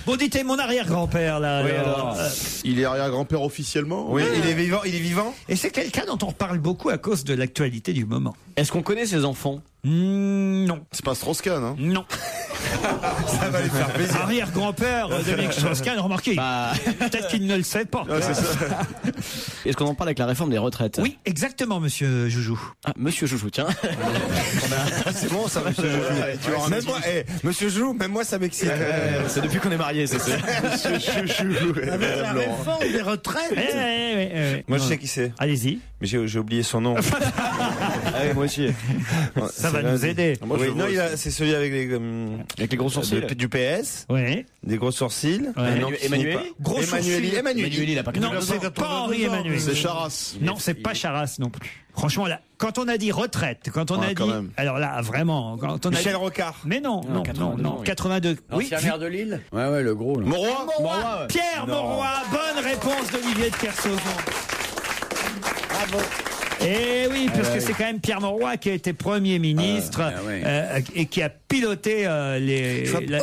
Bon, dites mon arrière-grand-père là. Oui, alors. Il est arrière-grand-père officiellement? Oui, il est vivant. Et c'est quelqu'un dont on reparle beaucoup à cause de l'actualité du moment. Est-ce qu'on connaît ses enfants? Non. C'est pas Strauss-Kahn, hein? Non. Ça va lui faire plaisir. Arrière-grand-père de Dominique Strauss-Kahn, remarquez. Peut-être qu'il ne le sait pas. Ah, c'est ça. Est-ce qu'on en parle avec la réforme des retraites? Oui, exactement, monsieur Joujou. Ah, monsieur Joujou, tiens. C'est bon, ça, monsieur Joujou. Même moi, monsieur Joujou, même moi, ça m'excite. C'est depuis qu'on est mariés, c'est ça. Monsieur Joujou. Avec la réforme des retraites. Moi, je sais qui c'est. Allez-y. Mais j'ai oublié son nom. Moi aussi. Ça va nous aider. Oui, non, c'est celui avec les gros sourcils. Du PS. Oui. Des gros sourcils. Emmanuel. Emmanuel, il a pas Non, c'est pas Henri Emmanuel. C'est Charras. Non, c'est pas Charras non plus. Franchement, là, quand on a dit retraite, quand on a dit, alors là, vraiment, quand on a Michel dit... Rocard. Mais non, 82. L'ancien maire de Lille. Ouais, le gros. Là. Mauroy. Pierre Mauroy, bonne réponse d'Olivier de Kersauzon. Bravo. Eh oui, parce que c'est quand même Pierre Mauroy qui a été Premier ministre et qui a piloté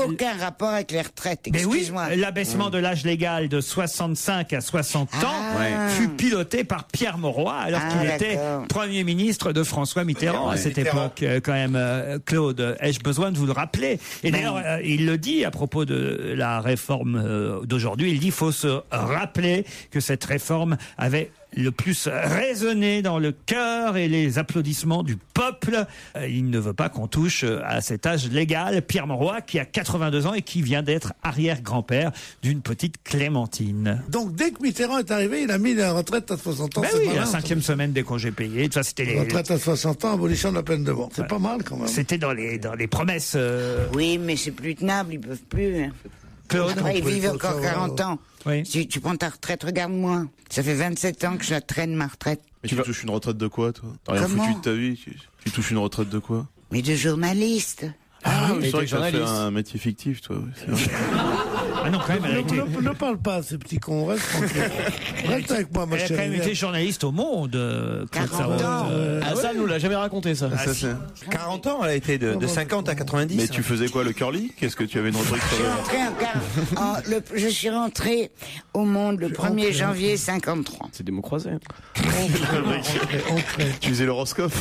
Aucun rapport avec les retraites, mais oui, excuse-moi. l'abaissement de l'âge légal de 65 à 60 ans fut piloté par Pierre Mauroy alors qu'il était Premier ministre de François Mitterrand à cette époque, quand même, Claude. Ai-je besoin de vous le rappeler? Et d'ailleurs, il le dit à propos de la réforme d'aujourd'hui, il dit qu'il faut se rappeler que cette réforme avait le plus résonné dans le cœur et les applaudissements du peuple. Il ne veut pas qu'on touche à cet âge légal. Pierre Mauroy, qui a 82 ans et qui vient d'être arrière-grand-père d'une petite Clémentine. Donc, dès que Mitterrand est arrivé, il a mis la retraite à 60 ans. Ben oui, la 5e semaine des congés payés. Ça, c'était les... Retraite à 60 ans, abolition de la peine de mort. C'est pas mal, quand même. C'était dans les promesses. Oui, mais c'est plus tenable, ils peuvent plus. Claude, après, ils vivent encore 40 ans. Oui. Si tu prends ta retraite, regarde-moi. Ça fait 27 ans que je la traîne, ma retraite. Mais tu touches une retraite de quoi, toi? T'as rien Comment foutu de ta vie? Tu touches une retraite de quoi? Mais de journaliste. C'est vrai que tu as fait un métier fictif, toi. Ah non, quand même, elle a été... Ne parle pas à ces petits cons, reste tranquille. Reste avec moi, ma Elle a chérie. quand même été journaliste au Monde. 40 ans. Ça, nous l'a jamais raconté, ça. 40 ans, elle a été de 50 à 90. Mais tu faisais quoi, le curly? Qu'est-ce que tu avais une retraite Je suis rentré au Monde le 1er janvier 53. C'est des mots croisés. Tu faisais l'horoscope?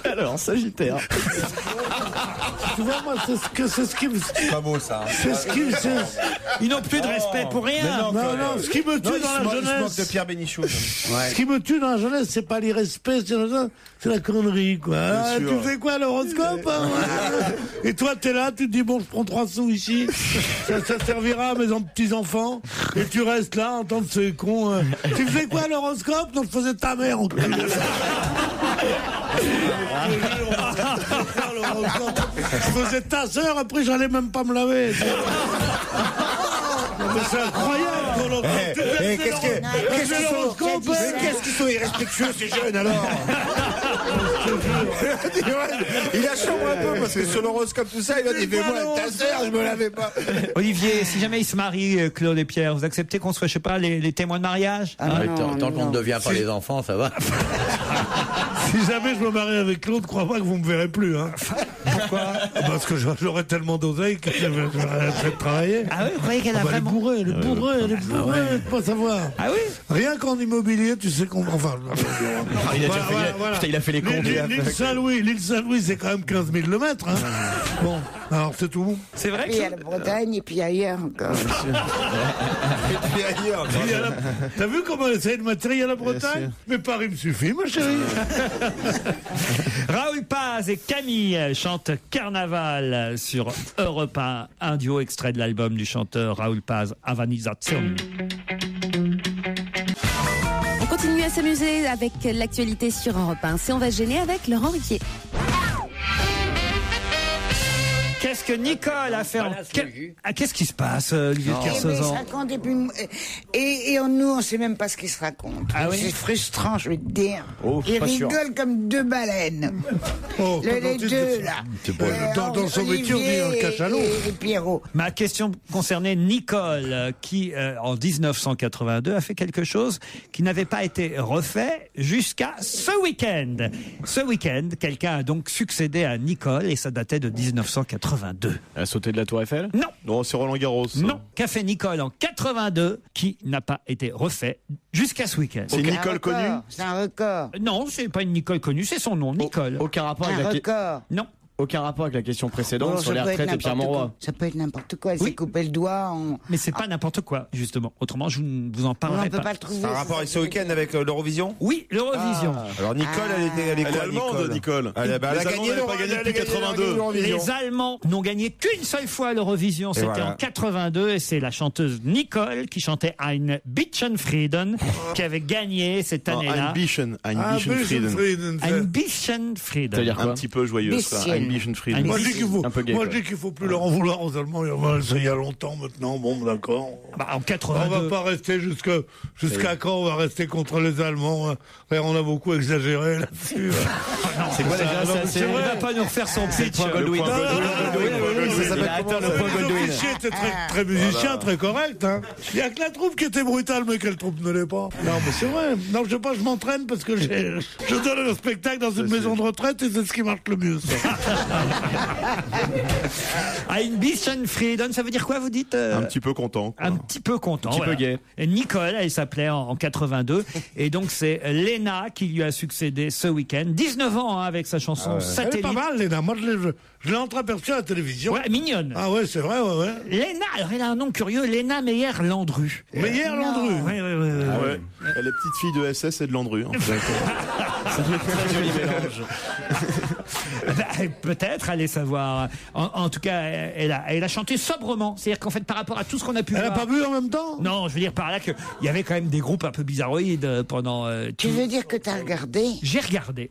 Alors, Sagittaire. Tu vois, moi, c'est ce qui me... Pas beau, ça. C'est ce qui me... Ils n'ont plus de respect pour rien. Non, ce qui me tue dans la jeunesse... de Pierre Bénichou. Ce qui me tue dans la jeunesse, c'est pas l'irrespect, c'est la connerie, quoi. Tu fais quoi, l'horoscope hein? Et toi, t'es là, tu te dis, bon, je prends 3 sous ici, ça servira à mes petits-enfants, et tu restes là, en tant que ce con. Tu fais quoi, l'horoscope? Non, je faisais ta mère, en je faisais ta sœur, après j'allais même pas me laver. Mais c'est incroyable. Qu'est-ce qu'ils sont irrespectueux, ces jeunes, alors? Il a chambre un peu, parce que sur l'horoscope, tout ça, il a dit, fais-moi ta sœur, je me lavais pas. Olivier, si jamais ils se marient, Claude et Pierre, vous acceptez qu'on soit, je sais pas, les témoins de mariage? Tant qu'on ne devient pas les enfants, ça va. Si jamais je me marie avec Claude, crois pas que vous me verrez plus. Hein. Pourquoi? Parce que j'aurais tellement d'oseille que je vais arrêter de travailler. Ah oui, vous croyez qu'elle a vraiment... Elle est bourrée, pas savoir. Ah oui? Rien qu'en immobilier, tu sais qu'on... Enfin... Il a déjà fait, putain, il a fait les comptes. L'île Saint-Louis, c'est quand même 15 000 le mètre. Hein. Bon, alors c'est tout bon. C'est vrai que... Il y a la Bretagne et puis ailleurs encore. Et puis ailleurs. T'as vu comment elle essaie de m'attirer à la Bretagne? Mais Paris me suffit, ma chérie. Raoul Paz et Camille chantent Carnaval sur Europe 1, un duo extrait de l'album du chanteur Raoul Paz, Havanization. On continue à s'amuser avec l'actualité sur Europe 1. C'est On va se gêner avec Laurent Ruquier. Qu'est-ce que Nicole a fait qu'est-ce qui se passe, Olivier de Kersauzon? Et nous, on sait même pas ce qu'ils se racontent. Ah oui? C'est frustrant, je vais te dire. Ils rigolent comme 2 baleines. Les deux, là. Dans son métier, on dit un cachalot. Et Pierrot. Ma question concernait Nicole, qui, en 1982, a fait quelque chose qui n'avait pas été refait jusqu'à ce week-end. Ce week-end, quelqu'un a donc succédé à Nicole, et ça datait de 1982. Elle a sauté de la Tour Eiffel? Non. Non, c'est Roland Garros. Ça. Non. Qu'a fait Nicole en 82, qui n'a pas été refait jusqu'à ce week-end? C'est Nicole connue? C'est un record. Non, c'est pas une Nicole connue, c'est son nom, Nicole. Aucun rapport Un avec record. Non. aucun rapport avec la question précédente Bon, sur les ça peut être retraites et Pierre n'importe Mauroy. quoi. Ça peut être n'importe quoi. Elle s'est coupé le doigt en... Mais c'est pas n'importe quoi, justement. Autrement, je ne vous en On parlerai ne peut pas. pas le trouver. C'est un rapport avec ce week-end avec l'Eurovision? Oui, l'Eurovision. Alors Nicole, elle est Elle est quoi, allemande, Nicole. Elle a Les gagné Allemands n'avaient pas gagné depuis 82. Les Allemands n'ont gagné qu'une seule fois l'Eurovision, c'était voilà. en 82, et c'est la chanteuse Nicole qui chantait Ein bisschen Frieden qui avait gagné cette année-là. Ein bisschen Frieden. Ein bisschen Frieden. Ça veut dire quoi? Un petit peu joyeux, ça. Ein bisschen Frieden. Moi, je dis qu'il faut, Un peu gay, moi, je quoi. dis qu'il faut plus leur en vouloir aux Allemands. Il y a longtemps maintenant. Bon, d'accord. Bah, en On 82. va pas rester jusqu'à quand on va rester contre les Allemands. On a beaucoup exagéré là-dessus. C'est quoi déjà? Il ne va pas nous refaire son pitch. point Goldwyn. Il a atteint le point Goldwyn. Fichier était très musicien, très correct. Hein. Il y a que la troupe qui était brutale, mais quelle troupe ne l'est pas. Non, mais c'est vrai. Non, je sais pas, je m'entraîne parce que je donne le spectacle dans une maison de retraite et c'est ce qui marche le mieux. Ça. Ein bisschen Frieden, ça veut dire quoi, vous dites Un petit peu content, quoi. Un petit peu content. Un petit peu voilà. gay. Et Nicole, elle s'appelait en 82. Et donc, c'est Léna qui lui a succédé ce week-end. 19 ans, hein, avec sa chanson Elle est Satellite. pas mal, Léna. Moi, je l'ai entreaperçue à la télévision. Ouais, mignonne. Ah ouais, c'est vrai, ouais. Léna, alors elle a un nom curieux, Léna Meyer-Landru. Meyer-Landru. Ouais. Ah ouais. Elle est petite fille de SS et de Landru. En fait. Très joli mélange. Peut-être, allez savoir. En tout cas, elle a chanté sobrement. C'est-à-dire qu'en fait, par rapport à tout ce qu'on a pu Elle a voir... pas bu en même temps? Non, je veux dire par là qu'il y avait quand même des groupes un peu bizarroïdes pendant... Tu veux dire que t'as regardé? J'ai regardé.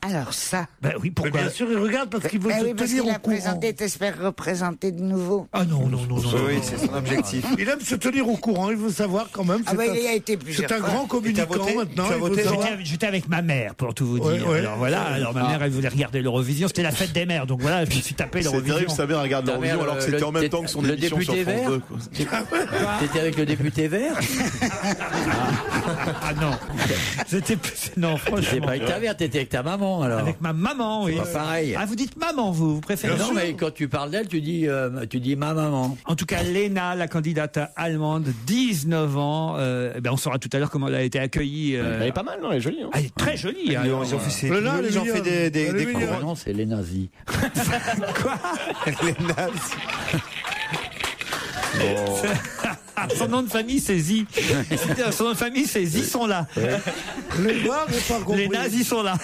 Alors ça. Ben oui, Mais pourquoi? bien sûr, il regarde parce qu'il veut Ah se oui, parce tenir qu'il au a courant. présenté, t'espères représenter de nouveau. Ah non. Oui, c'est son objectif. Il aime se tenir au courant, il veut savoir quand même. Ah bah, il y a été plusieurs C'est un fois. grand communicant voté maintenant. Tu as il veut voté savoir. J'étais avec ma mère, pour tout vous dire. Ouais. Alors voilà, alors ma mère, elle voulait regarder l'Eurovision. C'était la fête des mères, donc voilà, je me suis tapé C'est terrible, l'Eurovision. sa mère regarde Ta l'Eurovision mère, alors que c'était en même temps que son le émission sur député France vert 2. quoi. T'étais avec le député vert? Ah non. Non, T'étais franchement. pas avec ta mère, t'étais avec ta maman alors. Avec ma maman, oui. Pas pareil. Ah, vous dites maman, vous préférez? Non, mais quand tu parles d'elle, tu dis ma maman. En tout cas, Léna, la candidate allemande, 19 ans. On saura tout à l'heure comment elle a été accueillie. Elle est pas mal, non? Elle est jolie. Hein. Elle est très jolie. hein. Ils ont fait, Là, elle est ils ont fait mignonne. des Elle est cours. mignonne. Non, c'est les nazis. Quoi? Les nazis. Son nom de famille, c'est Zi. Son nom de famille, c'est Zi sont là. Les gars, j'ai pas compris. Les nazis sont là.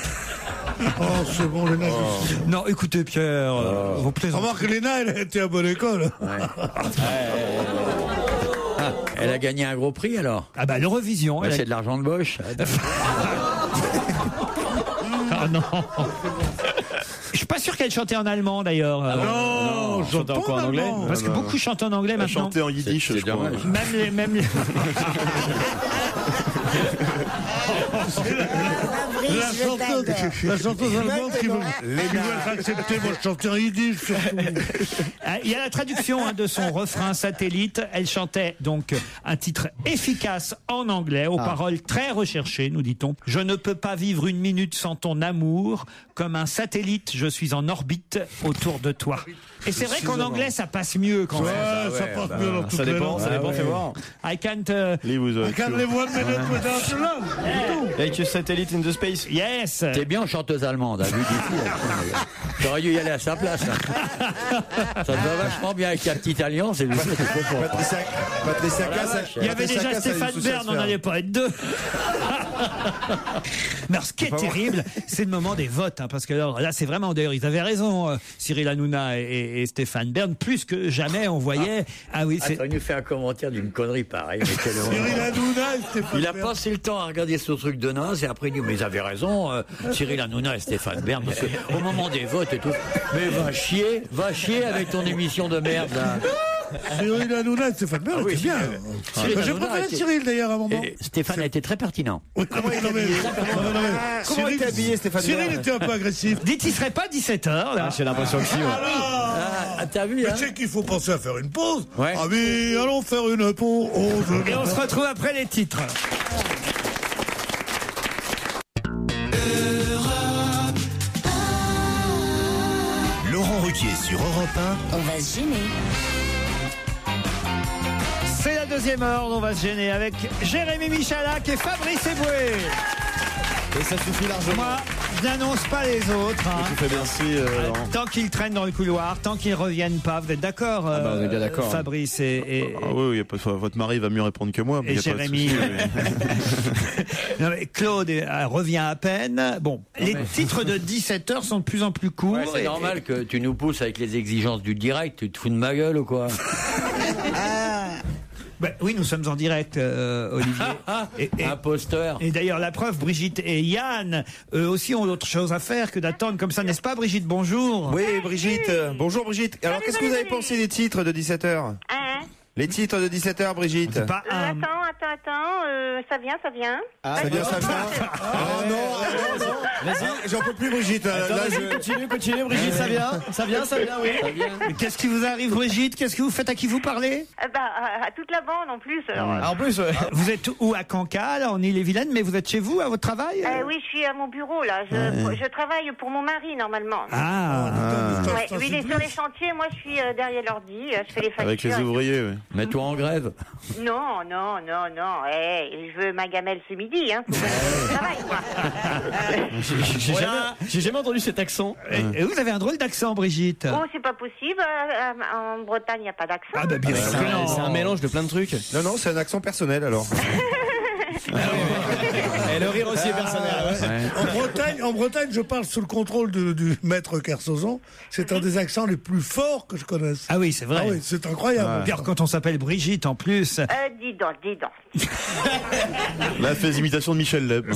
Oh, c'est bon, les nazis. Non, écoutez, Pierre, vous plaisantez. Remarque, Léna, elle a été à bonne école. Elle a gagné un gros prix alors. Ah bah, l'Eurovision. Ouais, elle a- c'est de l'argent de Bosch. Ah non. Je suis pas sûr qu'elle chantait en allemand d'ailleurs. Non, chante encore en anglais. Parce que beaucoup chantent en anglais Elle a maintenant. chanté en yiddish, C'est je crois. dommage. Même les... La chanteuse allemande qui veut être acceptée. Moi, je chantais en yiddish, surtout. Il y a la traduction de son refrain Satellite. Elle chantait donc un titre efficace en anglais, aux paroles très recherchées, nous dit-on. Je ne peux pas vivre une minute sans ton amour. Comme un satellite, je suis en orbite autour de toi. Et c'est vrai qu'en anglais, ça passe mieux quand même. Ouais, ça passe mieux dans toutes Ça les dépend, langues. ça dépend, fais voir. I can't... Leave with I us. can't live 1 minute without your love. Avec a satellite in the space. Yes. T'es bien chanteuse allemande, hein, vu d'ici. T'aurais dû y aller à sa place. Hein. Ça te va vachement bien avec la petite alliance et tout ça, c'est trop fort. Patricia Cass. Il y avait déjà Stéphane Bern, on n'allait pas être deux. Mais alors, ce qui est terrible, c'est le moment des votes, hein, parce que alors, là, c'est vraiment, d'ailleurs, ils avaient raison, Cyril Hanouna et Stéphane Bern, plus que jamais, on voyait. Ah oui, c'est. T'aurais dû faire un commentaire d'une connerie pareille. mais quelle horreur. Cyril Hanouna et Stéphane Il a Bern. passé le temps à regarder ce truc de naze et après il dit mais ils avaient raison Cyril Hanouna et Stéphane Bern parce que au moment des votes et tout mais va chier avec ton émission de merde là. Cyril Hanouna et Stéphane Bern, oui, c'est bien. Cyril J'ai Hanouna préféré était- Cyril d'ailleurs à un moment. Et Stéphane a été très pertinent. Oui, comment il était habillé Comment il était habillé, Stéphane Cyril Bern était un peu agressif. Dites, il serait pas 17h, là. J'ai l'impression que si. Ouais. Ah, t'as vu Mais hein tu sais qu'il faut penser à faire une pause. Ouais. Ah oui, allons faire une pause. Et on se retrouve après les titres. Laurent Ruquier sur Europe On va se gêner. C'est la deuxième heure, on va se gêner avec Jérémy Michalak et Fabrice Eboué. Et ça suffit largement. Moi, Je n'annonce pas les autres. Hein. Je vous fais merci, Laurent. Tant qu'ils traînent dans le couloir, tant qu'ils reviennent pas, vous êtes d'accord, on est bien d'accord. Fabrice et Ah oui, votre mari va mieux répondre que moi. Mais et y a pas de Jérémy. souci, oui. Non, mais Claude revient à peine. Bon, les titres de 17h sont de plus en plus courts. Ouais, c'est normal que tu nous pousses avec les exigences du direct. Tu te fous de ma gueule ou quoi? Ben, oui, nous sommes en direct, Olivier. Imposteur. Et d'ailleurs, la preuve, Brigitte et Yann, eux aussi ont d'autres choses à faire que d'attendre comme ça, n'est-ce pas, Brigitte? Bonjour. Oui, Brigitte. Bonjour, Brigitte. Alors, qu'est-ce que vous avez pensé des titres de 17h? Les titres de 17h, Brigitte. C'est pas un... Attends, ça vient. Ça vient. Oh non. Vas-y. J'en peux plus, Brigitte. Continue, Brigitte, ça vient, oui. Mais qu'est-ce qui vous arrive, Brigitte? Qu'est-ce que vous faites? À qui vous parlez? À toute la bande en plus. En plus, Vous êtes où? À Cancale, en Ille-et-Vilaine, mais vous êtes chez vous, à votre travail? Oui, je suis à mon bureau là. Je travaille pour mon mari normalement. Ouais, lui il est sur les chantiers, moi je suis derrière l'ordi, je fais les factures. Avec les ouvriers, oui. Mets-toi en grève. Non. Je veux ma gamelle ce midi, hein. Je travaille, quoi. J'ai jamais entendu cet accent. Et vous avez un drôle d'accent, Brigitte. Oh, c'est pas possible. En Bretagne, il n'y a pas d'accent. Ah, bah bien sûr que non. C'est un mélange de plein de trucs. Non, c'est un accent personnel, alors. Et le rire aussi est personnel. En Bretagne, je parle sous le contrôle du maître Kersozon. C'est un des accents les plus forts que je connaisse. Ah oui, c'est vrai. Ah oui, c'est incroyable. Puis alors, quand on s'appelle Brigitte, en plus... Dis donc. Là, elle fait des imitations de Michel Leb.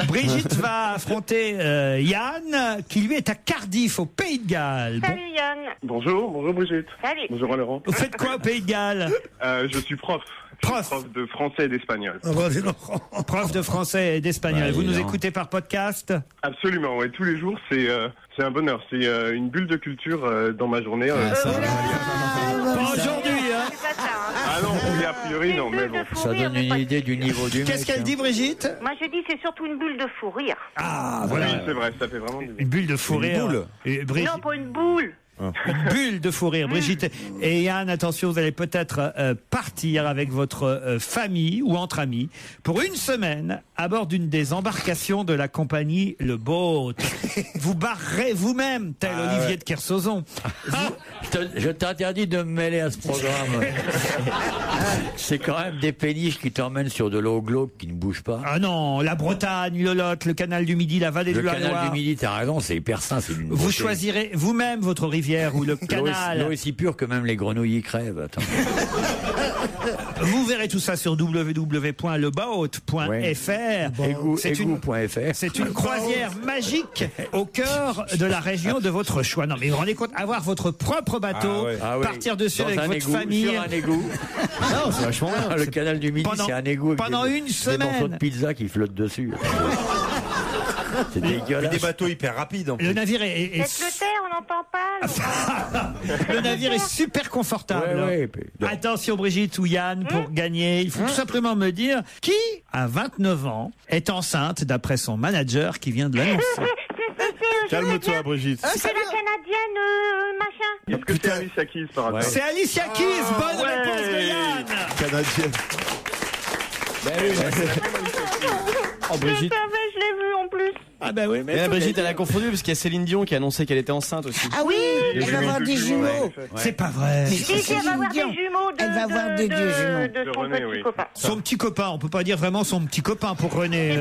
Brigitte va affronter Yann, qui lui est à Cardiff, au Pays de Galles. Salut Yann. Bonjour Brigitte. Salut. Bonjour Laurent. Vous faites quoi au Pays de Galles? Je suis prof. Prof de français et d'espagnol. Prof de français et d'espagnol. Vous nous écoutez par podcast? Absolument, ouais. Tous les jours, c'est un bonheur. C'est une bulle de culture dans ma journée. Pas aujourd'hui, hein. Ah non, mais a priori, non. Mais bon. Ça donne une idée du niveau du mec. Qu'est-ce qu'elle dit, Brigitte? Moi, je dis c'est surtout une bulle de fou rire. Ah, voilà. Oui, c'est vrai, ça fait vraiment du bien. Une bulle de fou rire. Non, pas une boule. Une bulle de fou rire. Brigitte et Yann, attention, vous allez peut-être partir avec votre famille ou entre amis pour une semaine à bord d'une des embarcations de la compagnie Le Boat. Vous barrerez vous-même, tel Olivier de Kersauzon. Je t'interdis de me mêler à ce programme. C'est quand même des péniches qui t'emmènent sur de l'eau glauque qui ne bouge pas. Ah non, la Bretagne, le Lot, le canal du Midi, la vallée de la Loire. Le canal du Midi, t'as raison, c'est hyper sain. Vous choisirez vous-même votre rivière ou le canal. L'eau est si pure que même les grenouilles y crèvent. Attends. Vous verrez tout ça sur www.leboat.fr. C'est une croisière magique au cœur de la région de votre choix. Non, mais vous vous rendez compte, avoir votre propre bateau, partir dessus dans avec votre égout, famille. Sur un égout. Non, c'est vachement bien. Le canal du Midi, c'est un égout. Pendant une semaine. Des morceaux de pizza qui flottent dessus. C'est dégueulasse. Des bateaux hyper rapides. En plus. Le navire est... Faites le terre, on n'entend pas. Le navire est super confortable. Ouais, Attention Brigitte ou Yann, pour gagner, il faut tout simplement me dire qui, à 29 ans, est enceinte d'après son manager qui vient de l'annoncer. Calme-toi, Brigitte. C'est la Canadienne, machin. Est-ce que c'est Alicia Keys par hasard? C'est Alicia Keys, bonne réponse de Yann. Canadienne. Oh, Brigitte. Je l'ai vu en plus. Ah bah oui, Mais Brigitte, elle a confondu parce qu'il y a Céline Dion qui a annoncé qu'elle était enceinte aussi. Ah oui, elle va avoir des jumeaux. C'est pas vrai. Si, elle va avoir des jumeaux Elle va avoir des deux jumeaux. de son René, petit oui. copain. Son petit copain, on peut pas dire vraiment son petit copain pour René.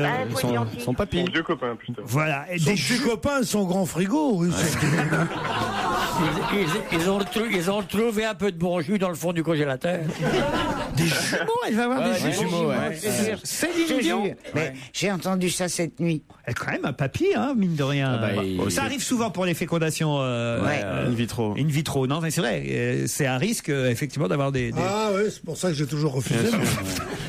Son papy. Mon vieux copain, plutôt. Voilà. Et Son petit copain, son grand frigo. Oui, Ils ont trouvé un peu de bon jus dans le fond du congélateur. des jumeaux, elle va avoir des jumeaux. Céline Dion. Mais j'ai entendu ça cette nuit. Elle est quand même un papy, hein, mine de rien. Ça arrive souvent pour les fécondations In vitro. in vitro. Non, mais c'est vrai, c'est un risque effectivement d'avoir des... Ah oui, c'est pour ça que j'ai toujours refusé.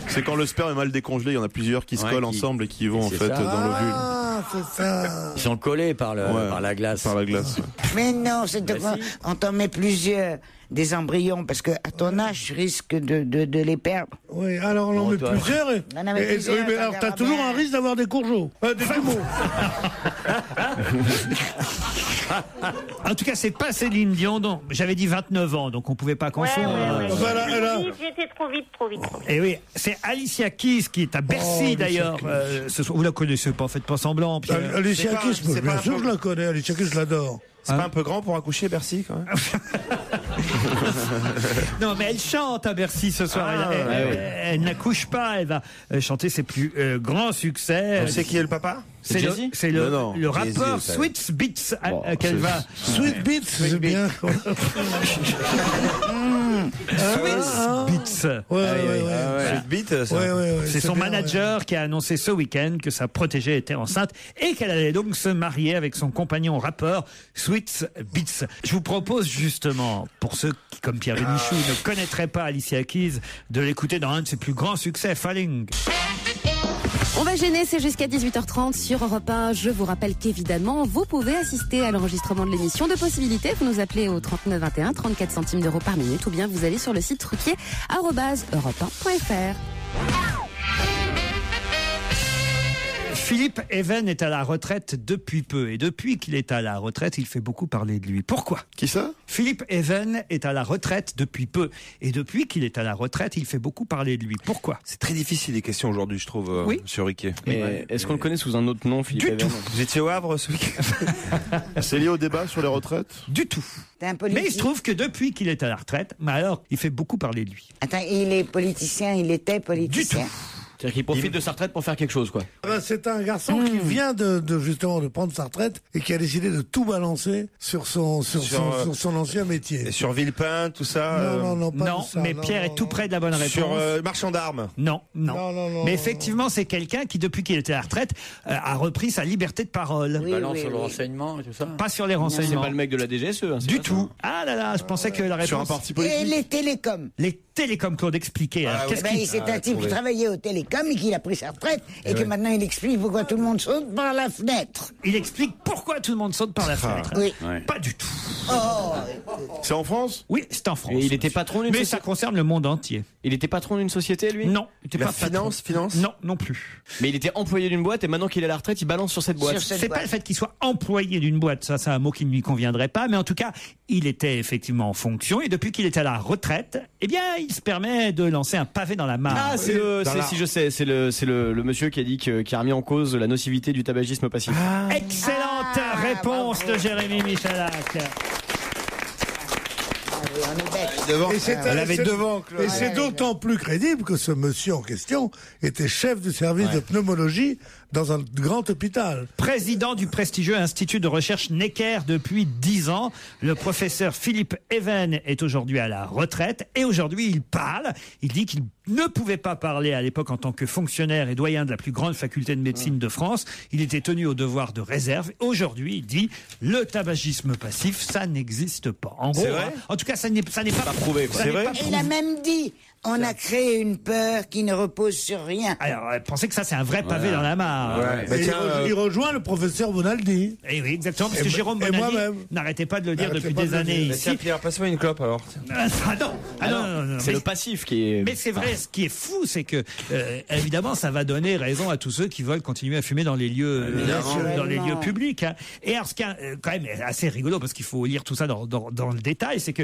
C'est quand le sperme est mal décongelé, il y en a plusieurs qui se collent ensemble et qui vont en fait dans l'ovule. Ah, c'est ça. Ils sont collés par la glace. Par la glace. Mais non, c'est de quoi on t'en met plusieurs des embryons parce que à ton âge, tu risques de les perdre. Oui, alors on en met plusieurs. On en met plusieurs, oui, mais alors t'as toujours un risque d'avoir des courgeaux. Des jumeaux. En tout cas, c'est pas Céline Dion. Donc, j'avais dit 29 ans, donc on pouvait pas confondre. J'étais trop vite. Et oui, c'est Alicia Keys qui est à Bercy d'ailleurs. Ce soir. Vous la connaissez pas, faites pas semblant. Pierre. Alicia Keys, bien sûr je la connais. Alicia Keys, je l'adore. C'est pas un peu grand pour accoucher Bercy quand même? Non, mais elle chante à Bercy ce soir. Elle n'accouche pas. Elle va chanter ses plus grands succès. On sait qui est le papa? C'est le rappeur Sweet Beats qu'elle va. Sweet Beats, c'est bien. Sweet Beats. C'est son manager qui a annoncé ce week-end que sa protégée était enceinte et qu'elle allait donc se marier avec son compagnon rappeur Sweet Beats. Je vous propose justement, pour ceux qui, comme Pierre Bénichou, ne connaîtraient pas Alicia Keys, de l'écouter dans un de ses plus grands succès, Falling. On va gêner, c'est jusqu'à 18h30 sur Europe 1. Je vous rappelle qu'évidemment, vous pouvez assister à l'enregistrement de l'émission. Deux possibilités, vous nous appelez au 39 21, 34 centimes d'euros par minute, ou bien vous allez sur le site ruquier@europe1.fr. Philippe Even est à la retraite depuis peu. Et depuis qu'il est à la retraite, il fait beaucoup parler de lui. Pourquoi? Qui ça? Philippe Even est à la retraite depuis peu. Et depuis qu'il est à la retraite, il fait beaucoup parler de lui. Pourquoi? C'est très difficile les questions aujourd'hui, je trouve, sur Riquet. Mais est-ce qu'on le connaît sous un autre nom, Philippe Even? Vous étiez au Havre ce week-end? C'est lié au débat sur les retraites? Du tout. Mais il se trouve que depuis qu'il est à la retraite, alors, il fait beaucoup parler de lui. Attends, il est politicien, il était politicien. Du tout. C'est-à-dire qu'il profite de sa retraite pour faire quelque chose, quoi. C'est un garçon qui vient justement de prendre sa retraite et qui a décidé de tout balancer sur son ancien métier. Et sur Villepin, tout ça? Non, mais Pierre est tout près de la bonne réponse. Sur marchand d'armes? Non. Mais effectivement, c'est quelqu'un qui, depuis qu'il était à la retraite, a repris sa liberté de parole. Il balance sur le renseignement et tout ça? Pas sur les renseignements. C'est pas le mec de la DGSE. Hein, du tout. Ah là là, je pensais que la réponse... Sur un parti politique? Et les télécoms. Les télécoms, Claude, expliquez. C'est un type qui travaillait aux télécoms et qui a pris sa retraite et que maintenant il explique pourquoi tout le monde saute par la fenêtre. Il explique pourquoi tout le monde saute par la fenêtre. Oui. Pas du tout. C'est en France? Oui, c'est en France. Et il était patron d'une société. Mais ça concerne le monde entier. Il était patron d'une société, lui? Non. Il était pas finance? Non plus. Mais il était employé d'une boîte et maintenant qu'il est à la retraite, il balance sur cette boîte. C'est pas le fait qu'il soit employé d'une boîte, ça c'est un mot qui ne lui conviendrait pas, mais en tout cas, il était effectivement en fonction et depuis qu'il est à la retraite, eh bien, il se permet de lancer un pavé dans la mare. Ah, c'est le monsieur qui a dit qui a remis en cause la nocivité du tabagisme passif. Excellente réponse de Jérémy Michalak. Et c'est d'autant plus crédible que ce monsieur en question était chef du service de pneumologie dans un grand hôpital. Président du prestigieux institut de recherche Necker depuis 10 ans, le professeur Philippe Even est aujourd'hui à la retraite et aujourd'hui il parle. Il dit qu'il ne pouvait pas parler à l'époque en tant que fonctionnaire et doyen de la plus grande faculté de médecine de France. Il était tenu au devoir de réserve. Aujourd'hui, il dit le tabagisme passif, ça n'existe pas. En gros, en tout cas, ça n'est pas prouvé. C'est vrai. Il a même dit on a créé une peur qui ne repose sur rien. Alors, pensez que ça, c'est un vrai pavé dans la mare. Il rejoint le professeur Bonaldi. Et oui, exactement, parce que Jérôme Bonaldi n'arrêtait pas de le dire depuis des années ici. Tiens, Pierre, passe-moi une clope alors. Non. C'est le passif qui est... Mais c'est vrai, ce qui est fou, c'est que, évidemment, ça va donner raison à tous ceux qui veulent continuer à fumer dans les lieux, dans les lieux publics. Hein. Et alors, ce qui est quand même assez rigolo, parce qu'il faut lire tout ça dans le détail, c'est que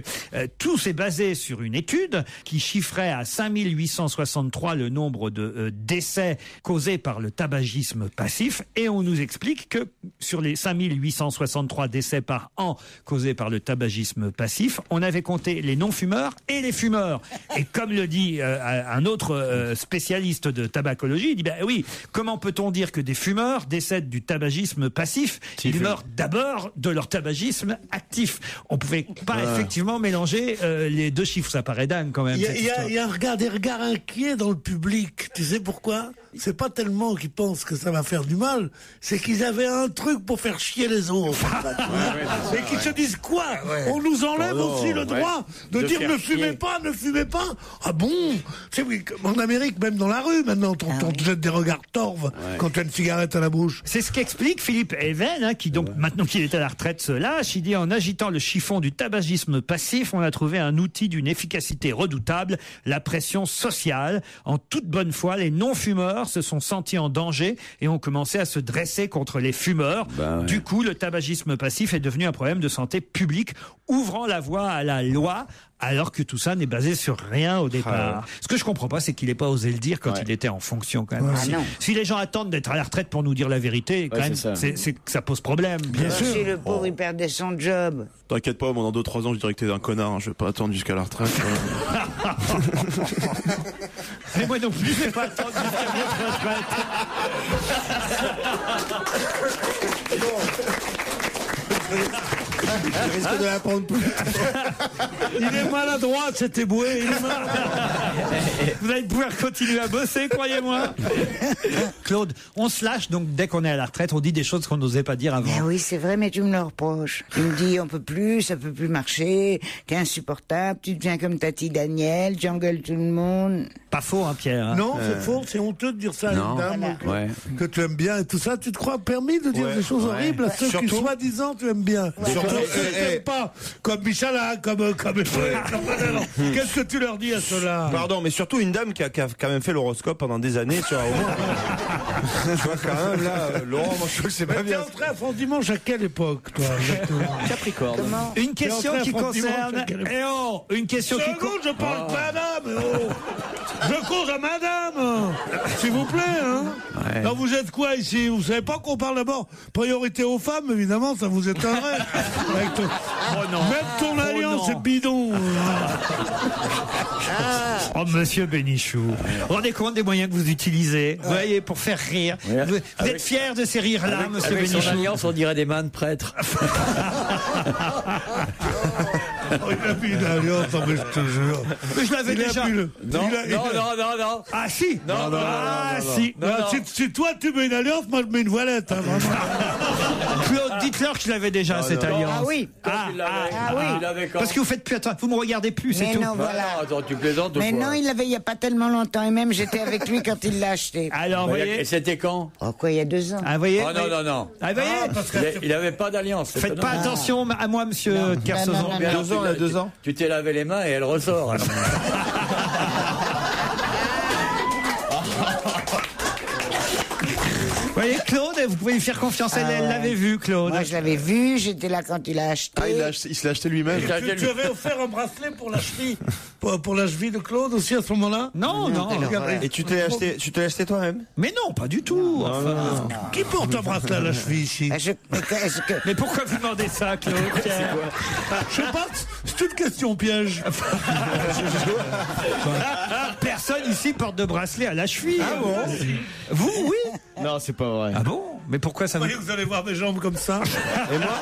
tout s'est basé sur une étude qui chiffrait à 5863 le nombre de décès causés par le tabagisme passif. Et on nous explique que sur les 5863 décès par an causés par le tabagisme passif, on avait compté les non-fumeurs et les fumeurs. Et comme le dit un autre spécialiste de tabacologie, il dit, ben oui, comment peut-on dire que des fumeurs décèdent du tabagisme passif? Ils meurent d'abord de leur tabagisme actif. On pouvait pas effectivement mélanger les deux chiffres. Ça paraît dingue quand même. Il y a des regards inquiets dans le public. Tu sais pourquoi? C'est pas tellement qu'ils pensent que ça va faire du mal, c'est qu'ils avaient un truc pour faire chier les autres. Et qu'ils se disent quoi? On nous enlève aussi le droit de dire ne fumez pas. Ah bon? C'est en Amérique, même dans la rue, maintenant, on te jette des regards torves quand tu as une cigarette à la bouche. C'est ce qu'explique Philippe Even, qui donc, maintenant qu'il est à la retraite, se lâche. Il dit, en agitant le chiffon du tabagisme passif, on a trouvé un outil d'une efficacité redoutable, la pression sociale. En toute bonne foi, les non-fumeurs fumeurs se sont sentis en danger et ont commencé à se dresser contre les fumeurs. Du coup, le tabagisme passif est devenu un problème de santé publique, ouvrant la voie à la loi, alors que tout ça n'est basé sur rien au départ. Ce que je comprends pas, c'est qu'il n'ait pas osé le dire quand il était en fonction, quand même. Si les gens attendent d'être à la retraite pour nous dire la vérité, quand même, c'est que ça pose problème. Bien sûr. Si le pauvre, il perdait son job. T'inquiète pas, moi, dans 2-3 ans, je dirais que t'es un connard. Je vais pas attendre jusqu'à la retraite. Et moi non plus, je vais pas attendre jusqu'à votre retraite. Je risque de la prendre plus. Il est maladroit, c'était boué. Vous allez pouvoir continuer à bosser, croyez-moi. Claude, on se lâche donc dès qu'on est à la retraite, on dit des choses qu'on n'osait pas dire avant. Ben oui, c'est vrai, mais tu me le reproches. Tu me dis, on peut plus, ça peut plus marcher, t'es insupportable, tu deviens comme Tati Daniel, tu engueules tout le monde. Pas faux, hein, Pierre. Hein. Non, c'est faux, c'est honteux de dire ça à une dame que tu aimes bien et tout ça. Tu te crois permis de dire des choses horribles à ceux qui, soi-disant, tu aimes bien. Surtout ceux qui t'aiment pas, comme Michalin, comme qu'est-ce que tu leur dis à ceux-là? Pardon, mais surtout une dame qui a quand même fait l'horoscope pendant des années sur je vois quand même, là, Laurent, moi je trouve que c'est pas bien. T'es entré à France Dimanche à quelle époque, toi? Capricorne. Une question qui concerne... une question qui concerne... je parle pas madame, Je cause à madame, s'il vous plaît, hein. Alors vous êtes quoi ici? Vous savez pas qu'on parle d'abord priorité aux femmes, évidemment, ça vous étonnerait. Même ton alliance est bidon. Oh, monsieur Bénichou, rendez compte des moyens que vous utilisez, vous voyez, pour faire rire. Vous êtes fier de ces rires-là, monsieur Bénichou? Avec son alliance, on dirait des mains de prêtres. Il a mis une alliance, mais je te jure. Mais je l'avais déjà. Non. Ah si. Si. Si toi tu mets une alliance, moi je mets une voilette. Hein, Claude, dites-leur que je l'avais déjà, cette alliance. Ah oui. Parce que vous faites plus attention, vous me regardez plus, c'est tout. Non, voilà. Attends, tu plaisantes. Mais non, il l'avait il y a pas tellement longtemps, et même j'étais avec lui quand il l'a acheté. Alors, vous voyez. Et c'était quand? Oh quoi, il y a 2 ans. Ah, vous voyez. Oh non. Ah, vous voyez. Il avait pas d'alliance. Faites pas attention à moi, monsieur Kersozon. Il y a 2 ans. Tu t'es lavé les mains et elle ressort. Vous voyez, Claude, vous pouvez lui faire confiance. Elle l'avait vu, Claude. Moi, je l'avais vu, j'étais là quand il l'a acheté. Ah, il se l'a acheté lui-même. Tu avais offert un bracelet pour la cheville, pour la cheville de Claude aussi à ce moment-là? Non. Et tu t'es acheté toi-même? Mais non, pas du tout. Enfin. Qui porte un bracelet à la cheville ici? Mais pourquoi vous demandez ça, Claude? Je sais pas, c'est une question piège. Personne ici porte de bracelet à la cheville. Ah bon? Vous, oui? Non, c'est pas vrai. Ah bon? Mais pourquoi ça vous voyez, vous allez voir mes jambes comme ça? Et moi,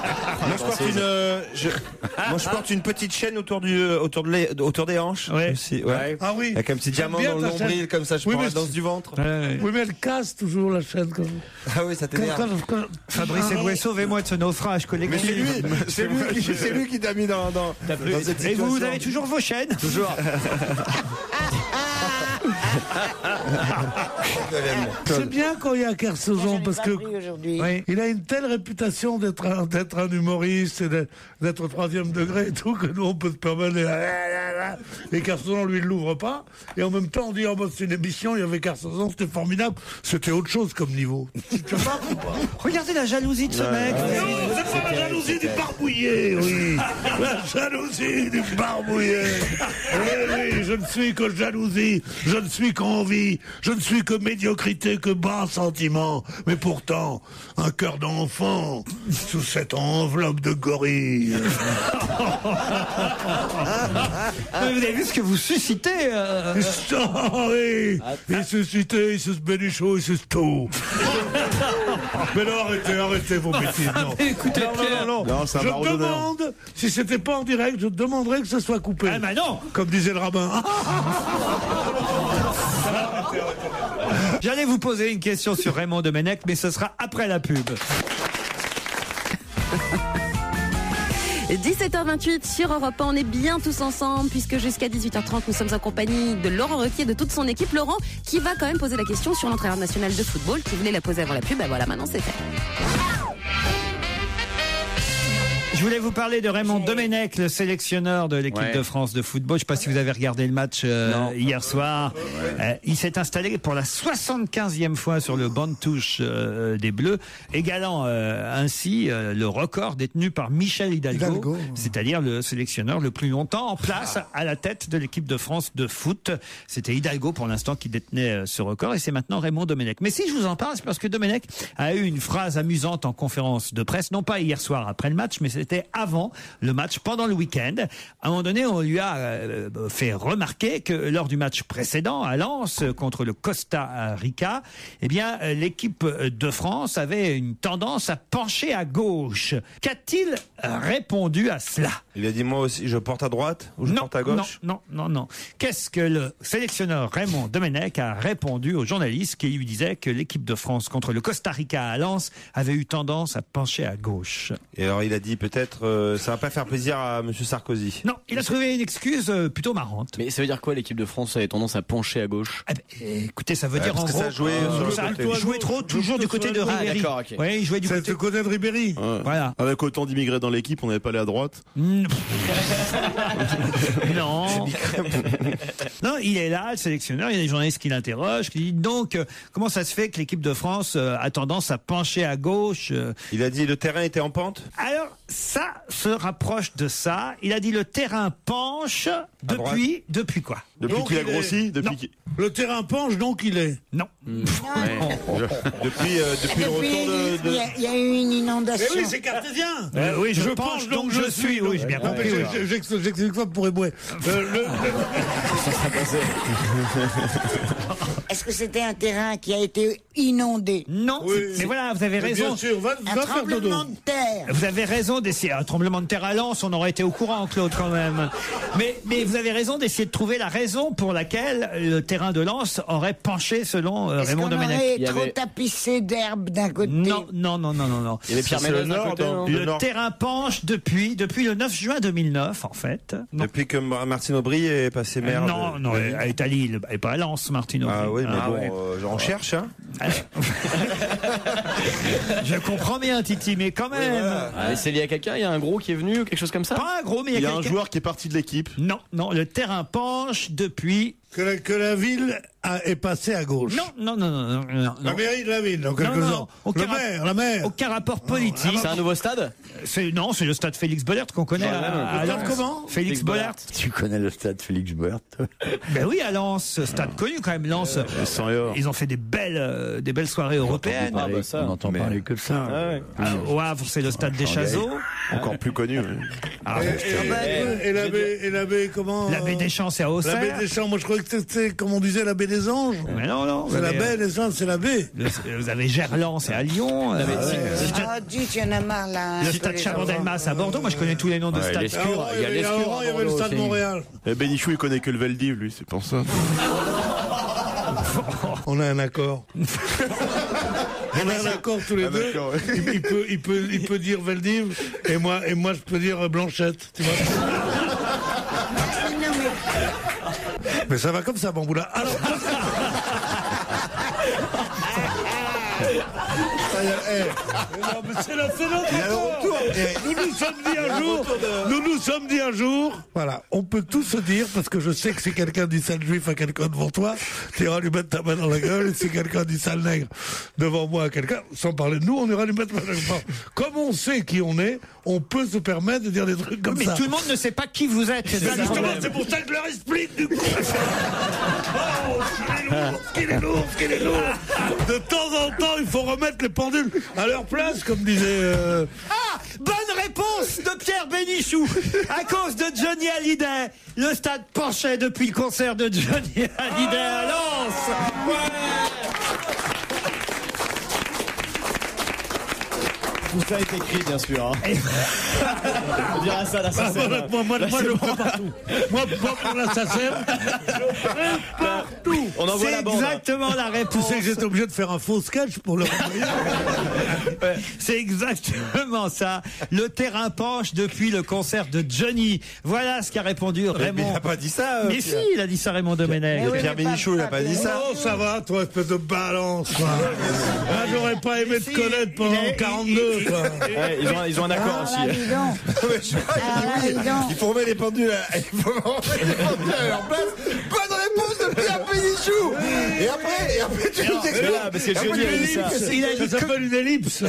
je porte une petite chaîne autour des hanches. Ouais. Aussi, Ah oui. Avec un petit diamant dans le nombril, comme ça, je prends la danse du ventre. Oui, mais elle casse toujours la chaîne. Ah oui, ça t'énerve. Fabrice Eboué, sauvez-moi de ce naufrage collectif. Mais c'est lui qui t'a mis dans cette situation. Et vous avez toujours vos chaînes? Toujours. C'est bien quand il y a Kersozon parce que il a une telle réputation d'être un humoriste et d'être au 3e degré et tout que nous on peut se permettre et Kersozon lui ne l'ouvre pas et en même temps on dit oh, bah, c'est une émission, il y avait Kersozon, c'était formidable, c'était autre chose comme niveau. Tu te marres ou pas? Regardez la jalousie de ce mec. Non, c'est pas la jalousie du barbouillé, oui. La jalousie du barbouillé. Oui, je ne suis que jalousie, je ne suis qu'envie, je ne suis que médiocrité, que bas sentiment. Mais pourtant, un cœur d'enfant sous cette enveloppe de gorille. Vous avez vu ce que vous suscitez Oui. Il suscitait, il se Bénichou, il se tout. Mais non, arrêtez vos bêtises. Non. Écoutez, non. Je demande, si c'était pas en direct, je demanderais que ce soit coupé. Ah bah non. Comme disait le rabbin. J'allais vous poser une question sur Raymond Domenech, mais ce sera après la pub. 17h28 sur Europe 1, on est bien tous ensemble puisque jusqu'à 18h30 nous sommes en compagnie de Laurent Ruquier et de toute son équipe. Laurent qui va quand même poser la question sur l'entraîneur national de football qui voulait la poser avant la pub, ben voilà, maintenant c'est fait. Je voulais vous parler de Raymond Domenech, le sélectionneur de l'équipe de France de football. Je ne sais pas si vous avez regardé le match hier soir. Il s'est installé pour la 75e fois sur le banc de touche des Bleus, égalant ainsi le record détenu par Michel Hidalgo. C'est-à-dire le sélectionneur le plus longtemps en place à la tête de l'équipe de France de foot. C'était Hidalgo pour l'instant qui détenait ce record et c'est maintenant Raymond Domenech. Mais si je vous en parle, c'est parce que Domenech a eu une phrase amusante en conférence de presse, non pas hier soir après le match, mais c'était avant le match, pendant le week-end. À un moment donné, on lui a fait remarquer que lors du match précédent à Lens contre le Costa Rica, eh bien, l'équipe de France avait une tendance à pencher à gauche. Qu'a-t-il répondu à cela? Il a dit moi aussi, je porte à droite ou je porte à gauche? Non. Qu'est-ce que le sélectionneur Raymond Domenech a répondu aux journalistes qui lui disaient que l'équipe de France contre le Costa Rica à Lens avait eu tendance à pencher à gauche? Et alors il a dit peut-être ça va pas faire plaisir à Monsieur Sarkozy. Non, il a trouvé une excuse plutôt marrante. Mais ça veut dire quoi, l'équipe de France avait tendance à pencher à gauche? Écoutez, ça veut dire en gros, ça jouait trop toujours du côté de Ribéry. D'accord, ok. Oui, il jouait du côté de Ribéry. Ouais. Voilà. Avec autant d'immigrés dans l'équipe, on n'avait pas allé à droite. Non. Non, il est là, le sélectionneur. Il y a des journalistes qui l'interrogent, qui disent donc comment ça se fait que l'équipe de France a tendance à pencher à gauche? Il a dit le terrain était en pente. Alors ça se rapproche de ça. Il a dit le terrain penche depuis quoi? Depuis qu'il a grossi, Le terrain penche, donc il est. Non. Depuis le retour de. Il y a eu une inondation. Mais oui, c'est cartésien. Oui, je penche donc je suis. Oui, j'ai bien compris. J'explique ça pour ébouer. Est-ce que c'était un terrain qui a été inondé? Non. Mais voilà, vous avez raison. Bien sûr, va Un faire tremblement de terre. Vous avez raison d'essayer. Un tremblement de terre à Lens, on aurait été au courant, Claude, quand même. Mais vous avez raison d'essayer de trouver la raison pour laquelle le terrain de Lens aurait penché selon Raymond Domenech. Est-ce qu'on aurait trop tapissé d'herbe d'un côté? Non. Il y avait Pierre Ménès d'un côté, non? Le terrain penche depuis le 9 juin 2009, en fait. Depuis que Martine Aubry est passée maire. Non, elle est à Lille, elle est pas à Lens, Martine Aubry. Ah oui, mais on cherche, hein. Je comprends bien, Titi, mais quand même. C'est lié à quelqu'un? Il y a un gros qui est venu, quelque chose comme ça? Pas un gros, mais il y a un joueur qui est parti de l'équipe. Non, le terrain penche depuis. Que la ville est passée à gauche. Non. La mairie de la ville, dans quelques ans. La maire. Aucun rapport politique. C'est un nouveau stade? C'est le stade Félix Bollert qu'on connaît à Lens. Comment? Félix Bollert. Tu connais le stade Félix Bollert? Ben oui, à Lens, stade connu quand même. Lens, ils ont fait des belles soirées européennes. On n'entend parler que de ça. Au Havre, c'est le stade des Chazeaux. Encore plus connu. Et la baie, comment? La baie des Champs, c'est à Auxerre. La baie des Champs, moi je croyais que c'était, comme on disait, la baie des Anges. Mais non. C'est la baie des Anges, c'est la baie. Vous avez Gerland, c'est à Lyon. Dites, il y en a marre là. Le stade Chabandelmas à Bordeaux. Moi, je connais tous les noms de stades. Il y avait le stade Montréal. Et Bénichou, il connaît que le Veldiv, lui, c'est pour ça. On a un accord. On a un accord tous les deux. Il peut dire Veldiv et moi je peux dire Blanchette. Tu vois. Mais ça va comme ça, Bamboula. Alors. C'est notre accord. Nous nous sommes dit un jour, voilà, on peut tout se dire, parce que je sais que si quelqu'un dit sale juif à quelqu'un devant toi, tu iras lui mettre ta main dans la gueule, et si quelqu'un dit sale nègre devant moi à quelqu'un, sans parler de nous, on ira lui mettre la main dans la gueule. Comme on sait qui on est, on peut se permettre de dire des trucs comme ça. Mais tout le monde ne sait pas qui vous êtes. Justement, c'est pour ça que je leur explique du coup. Oh, ce qu'il est lourd. De temps en temps, il faut remettre les pendules à leur place, comme disait... Bonne réponse de Pierre Bénichou. À cause de Johnny Hallyday, le stade penchait depuis le concert de Johnny Hallyday à Lens. Tout ça est écrit, bien sûr. Hein. On dira ça, la SACEM. Moi, je prépare tout. Moi, pour la SACEM, je prépare tout. On envoie la bande. C'est exactement la réponse. Tu sais que j'étais obligé de faire un faux sketch pour le renvoyer. C'est exactement ça. Le terrain penche depuis le concert de Johnny. Voilà ce qu'a répondu Raymond. Mais il n'a pas dit ça. Mais si, il a dit ça, Raymond Domenech. Pierre Bénichou, il n'a pas dit ça. Oh, ça va, toi, espèce de balance. J'aurais pas aimé te connaître pendant 42. toi. Ouais, ils ont un accord aussi. Là, dis donc. Dis donc. Il faut remettre les pendules à leur place. Bonne réponse de Pierre Bénichou. Et après tu nous expliques. Parce que Johnny a dit ça. Ça s'appelle une ellipse. Non,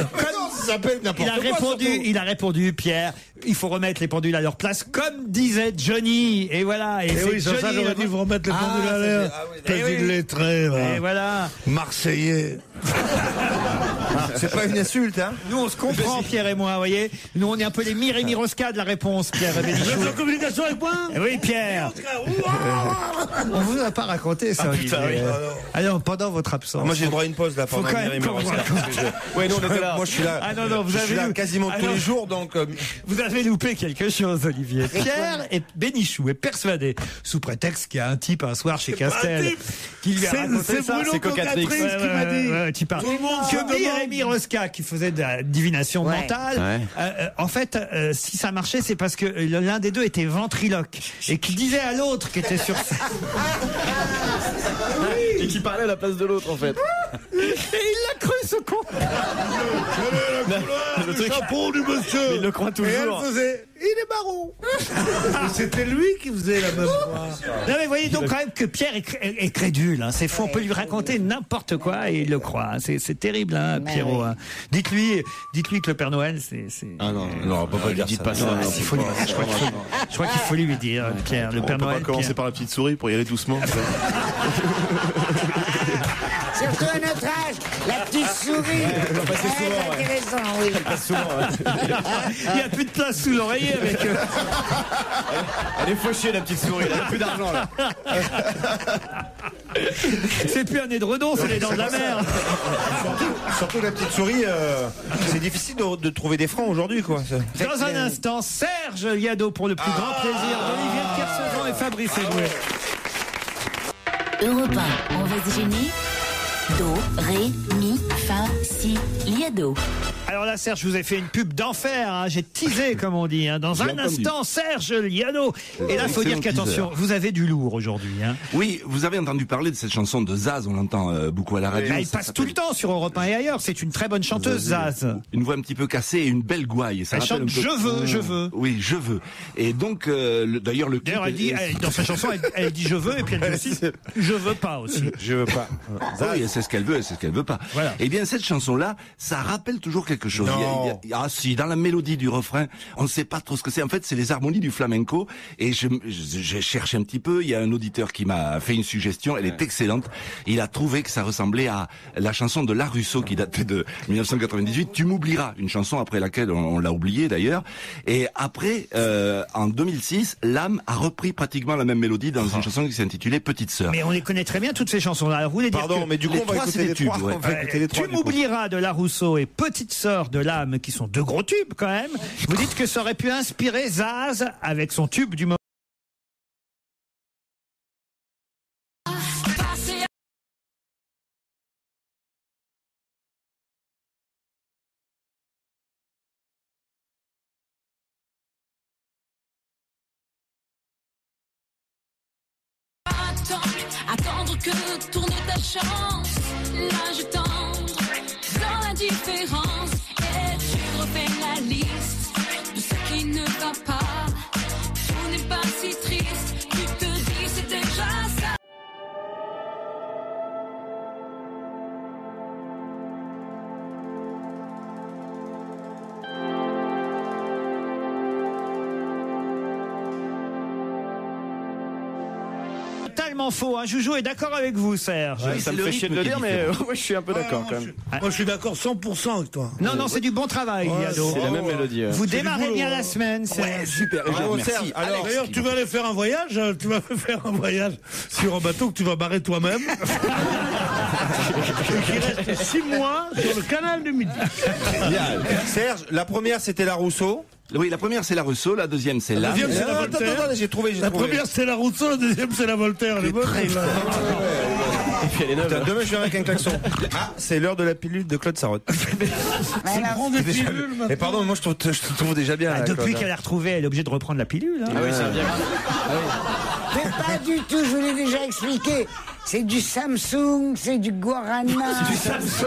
ça s'appelle n'importe quoi. Il a répondu, Pierre, il faut remettre les pendules à leur place, comme disait Johnny. Et voilà. Et oui, c'est ça, j'aurais dit, vous remettre les pendules à l'air. Petit lettré, et voilà. Marseillais. C'est pas une insulte, hein. Nous, on se comprend, Pierre et moi, vous voyez. Nous, on est un peu les Mireille Rosca de la réponse, Pierre et Bénichou. Vous êtes en communication avec moi? Oui, Pierre. On vous a pas raconté ça, Olivier. Alors, pendant votre absence. Moi, j'ai le droit à une pause, là, pendant Mireille Rosca. Ouais, nous, on était là. Moi, je suis là. Ah non, non, vous je suis avez là quasiment tous les jours, donc. Vous avez loupé quelque chose, Olivier. Pierre et Bénichou est persuadé, sous prétexte qu'il y a un type un soir chez Castel qui lui a raconté ça. C'est Cocatrix qui m'a dit. Tu parles. Que Mireille Rosca, qui faisait de la divination mentale, en fait, si ça marchait, c'est parce que l'un des deux était ventriloque et qui disait à l'autre qui était sur scène. Et qui parlait à la place de l'autre, en fait. Et il l'a cru, ce con. Le chapeau du monsieur. Il le croit toujours. Et elle faisait, il est marron. C'était lui qui faisait la même voix. Non mais voyez donc quand même que Pierre est crédule, hein. C'est faux, on peut lui raconter n'importe quoi et il le croit. C'est terrible, hein, Pierrot. Hein. Dites-lui que le Père Noël, c'est. Ah non, non, papa, lui dites pas ça. Je crois qu'il faut lui dire, Pierre, le Père Noël. On va commencer par la petite souris pour y aller doucement. Surtout à notre âge, la petite souris. C'est intéressant, oui. Il n'y a plus de place sous l'oreiller avec eux. Elle est fauchée, la petite souris. Elle n'a plus d'argent, là. C'est plus un édredon, c'est les dents de la mer. Surtout la petite souris, c'est difficile de trouver des francs aujourd'hui, quoi. Dans un instant, Serge Liado pour le plus grand plaisir d'Olivier de Kersauzon et Fabrice Eboué. Europe 1, on va se gêner. Do, ré, mi, fa, si, liado. Alors là, Serge, je vous ai fait une pub d'enfer, hein. J'ai teasé, comme on dit. Hein. Dans un instant, Serge Liado. Et là, il faut dire qu'attention, vous avez du lourd aujourd'hui. Hein. Oui, vous avez entendu parler de cette chanson de Zaz, on l'entend beaucoup à la radio. Elle passe tout le temps sur Europe 1 et ailleurs. C'est une très bonne chanteuse, Zaz. Une voix un petit peu cassée et une belle gouaille. Elle chante je veux. Oui, je veux. Et donc, d'ailleurs, le clip... D'ailleurs, elle dit, dans sa chanson, elle dit je veux, et puis elle dit aussi je veux pas aussi. Je veux pas. Oui, c'est ce qu'elle veut, c'est ce qu'elle veut pas. Voilà. Eh bien, cette chanson-là, ça rappelle toujours quelque chose. Ah si, dans la mélodie du refrain, on ne sait pas trop ce que c'est. En fait, c'est les harmonies du flamenco. Et j'ai cherché un petit peu. Il y a un auditeur qui m'a fait une suggestion. Elle est excellente. Il a trouvé que ça ressemblait à la chanson de La Russo qui datait de 1998. Tu m'oublieras, une chanson après laquelle on l'a oubliée d'ailleurs. Et après, en 2006, L'Âme a repris pratiquement la même mélodie dans une chanson qui s'intitulait Petite Sœur. Mais on les connaît très bien toutes ces chansons-là. Alors, vous voulez dire mais du coup, on va écouter les trois. Tu m'oublieras de La Rousseau et Petite Sœur de L'Âme, qui sont deux gros tubes quand même. Vous dites que ça aurait pu inspirer Zaz avec son tube du moment. Attendre que tourne ta chance, l'âge tendre dans l'indifférence, et tu refais la liste de ce qui ne va pas. Tout n'est pas si triste, tu te dis c'est déjà ça. Totalement faux, hein. Joujou est d'accord avec vous, Serge. Ouais, ça me fait chier de le dire, mais ouais, je suis un peu d'accord quand même. Moi, je suis d'accord 100% avec toi. Non, c'est du bon travail, Liado. C'est la même mélodie. Vous démarrez bien la semaine, Serge. Super, merci. Alors, d'ailleurs, tu vas aller faire un voyage. Tu vas faire un voyage sur un bateau que tu vas barrer toi-même. Qui reste 6 mois sur le canal du Midi. Serge, la première c'était La Rousseau. Oui, la première c'est La Rousseau, la deuxième c'est La L'Âme. deuxième c'est la Voltaire. Attends, j'ai trouvé. La première c'est La Rousseau, la deuxième c'est la Voltaire. Elle est bonne. Et puis elle est neuve. Demain je viens avec un klaxon. Ah, c'est l'heure de la pilule de Claude Sarraute. Prends des pilules maintenant. Mais pardon, moi je te trouve déjà bien. Ah, depuis Claude, qu'elle a retrouvé, elle est obligée de reprendre la pilule. Hein. Ah oui, c'est bien. Mais pas du tout, je vous l'ai déjà expliqué. C'est du Samsung, c'est du Guarana. C'est du Samsung.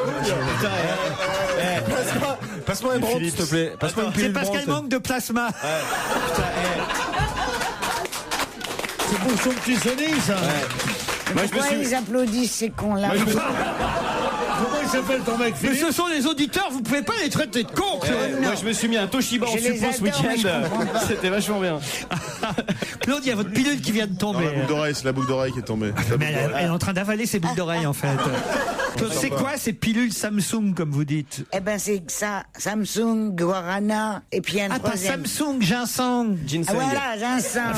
Passe-moi un bronze, s'il te plaît. Passe-moi une C'est pilule parce bronze. qu'elle manque de plasma. C'est pour son petit Sony, ça. Moi, Pourquoi ils applaudissent ces cons-là? Comment il s'appelle ton mec, Mais Philippe? ce sont les auditeurs, vous pouvez pas les traiter de cons. Claude. Moi, je me suis mis un Toshiba en Je les suppos ce adore, mais je week-end. comprends pas. C'était vachement bien. Claude, il y a votre pilule qui vient de Non, tomber. la boucle d'oreille, c'est la boucle d'oreille qui est tombée. La Mais boucle elle est en train d'avaler ses boucles d'oreilles en fait. Claude, c'est quoi ces pilules Samsung comme vous dites? Eh ben c'est ça, Samsung, Guarana, et puis un Ah, pas troisième. Samsung, ginseng. Ginseng. Ah, voilà, ginseng.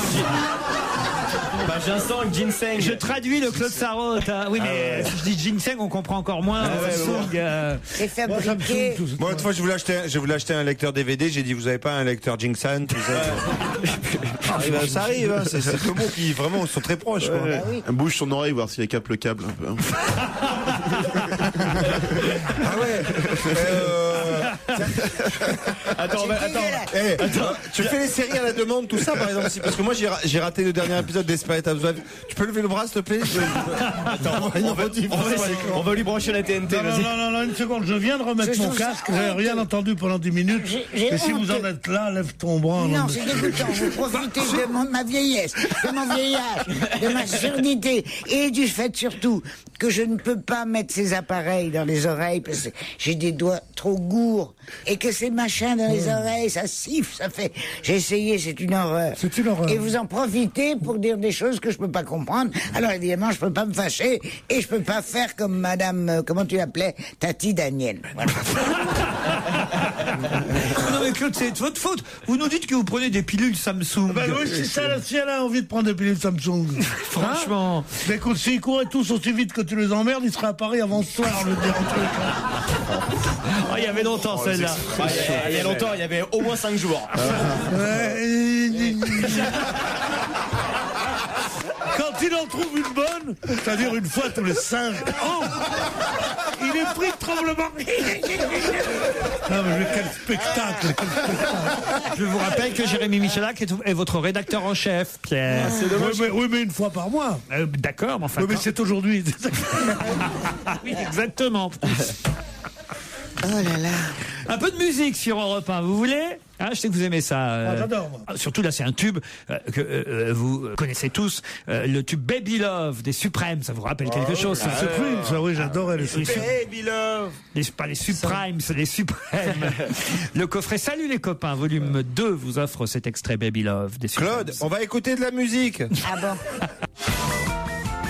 Bah, ginseng, ginseng. Je traduis le Claude Sarraute. Hein. Oui, mais si je dis ginseng, on comprend encore moins. Samsung, C'est fabriqué. Moi, une fois, je voulais acheter un lecteur DVD. J'ai dit, vous avez pas un lecteur Jinxan, tout ça. Ça arrive, hein. C'est deux mots qui vraiment sont très proches. Quoi. Bah oui. Bouge son oreille, voir s'il capte le câble un peu. Ah ouais. Attends, Tu fais les séries à la demande, tout ça, par exemple, parce que moi j'ai raté le dernier épisode d'Esperate Housewives. Tu peux lever le bras, s'il te plaît? Attends, on va lui brancher la TNT. Vas-y. Non, une seconde, je viens de remettre Je mon trouve ça casque, j'ai rien honteux. entendu pendant 10 minutes. J'ai Et si vous honte. en êtes là, lève ton bras. Non, c'est dégoûtant. Vous profitez de ma vieillesse, de mon vieillage, de ma surdité et du fait surtout que je ne peux pas mettre ces appareils dans les oreilles parce que j'ai des doigts trop gourds et que ces machins dans les oreilles, ça siffle, ça fait. J'ai essayé, c'est une horreur. C'est une horreur. Et vous en profitez pour dire des choses que je peux pas comprendre. Alors évidemment, je peux pas me fâcher et je peux pas faire comme Madame, comment tu l'appelais, Tati Daniel. Voilà. Non mais Claude, c'est de votre faute. Vous nous dites que vous prenez des pilules Samsung. Ben oui, c'est ça, si elle a envie de prendre des pilules Samsung. Franchement. Mais écoute, s'ils couraient tous aussi vite que tu les emmerdes, ils seraient à Paris avant ce soir, je veux dire un truc. Oh, il y avait longtemps celle-là. Il y a longtemps, il y avait au moins 5 jours. Quand il en trouve une bonne, c'est-à-dire une fois tous les 5 ans, il est pris de tremblement. Non mais quel spectacle, quel spectacle. Je vous rappelle que Jérémy Michalak est votre rédacteur en chef, Pierre. C'est dommage. Oui, mais une fois par mois. D'accord, mais enfin. Oui, mais c'est aujourd'hui. Oui, exactement. Oh là là. Un peu de musique sur Europe 1, vous voulez? Hein, je sais que vous aimez ça. J'adore, moi. Surtout là, c'est un tube que vous connaissez tous, le tube Baby Love des Supremes. Ça vous rappelle quelque chose ça? Supreme, ça oui, j'adorais les Supreme. Baby Love. Pas les Supremes, c'est les Suprêmes. Le coffret Salut les copains, volume 2 vous offre cet extrait Baby Love des Supremes. Claude, on va écouter de la musique. Ah bon?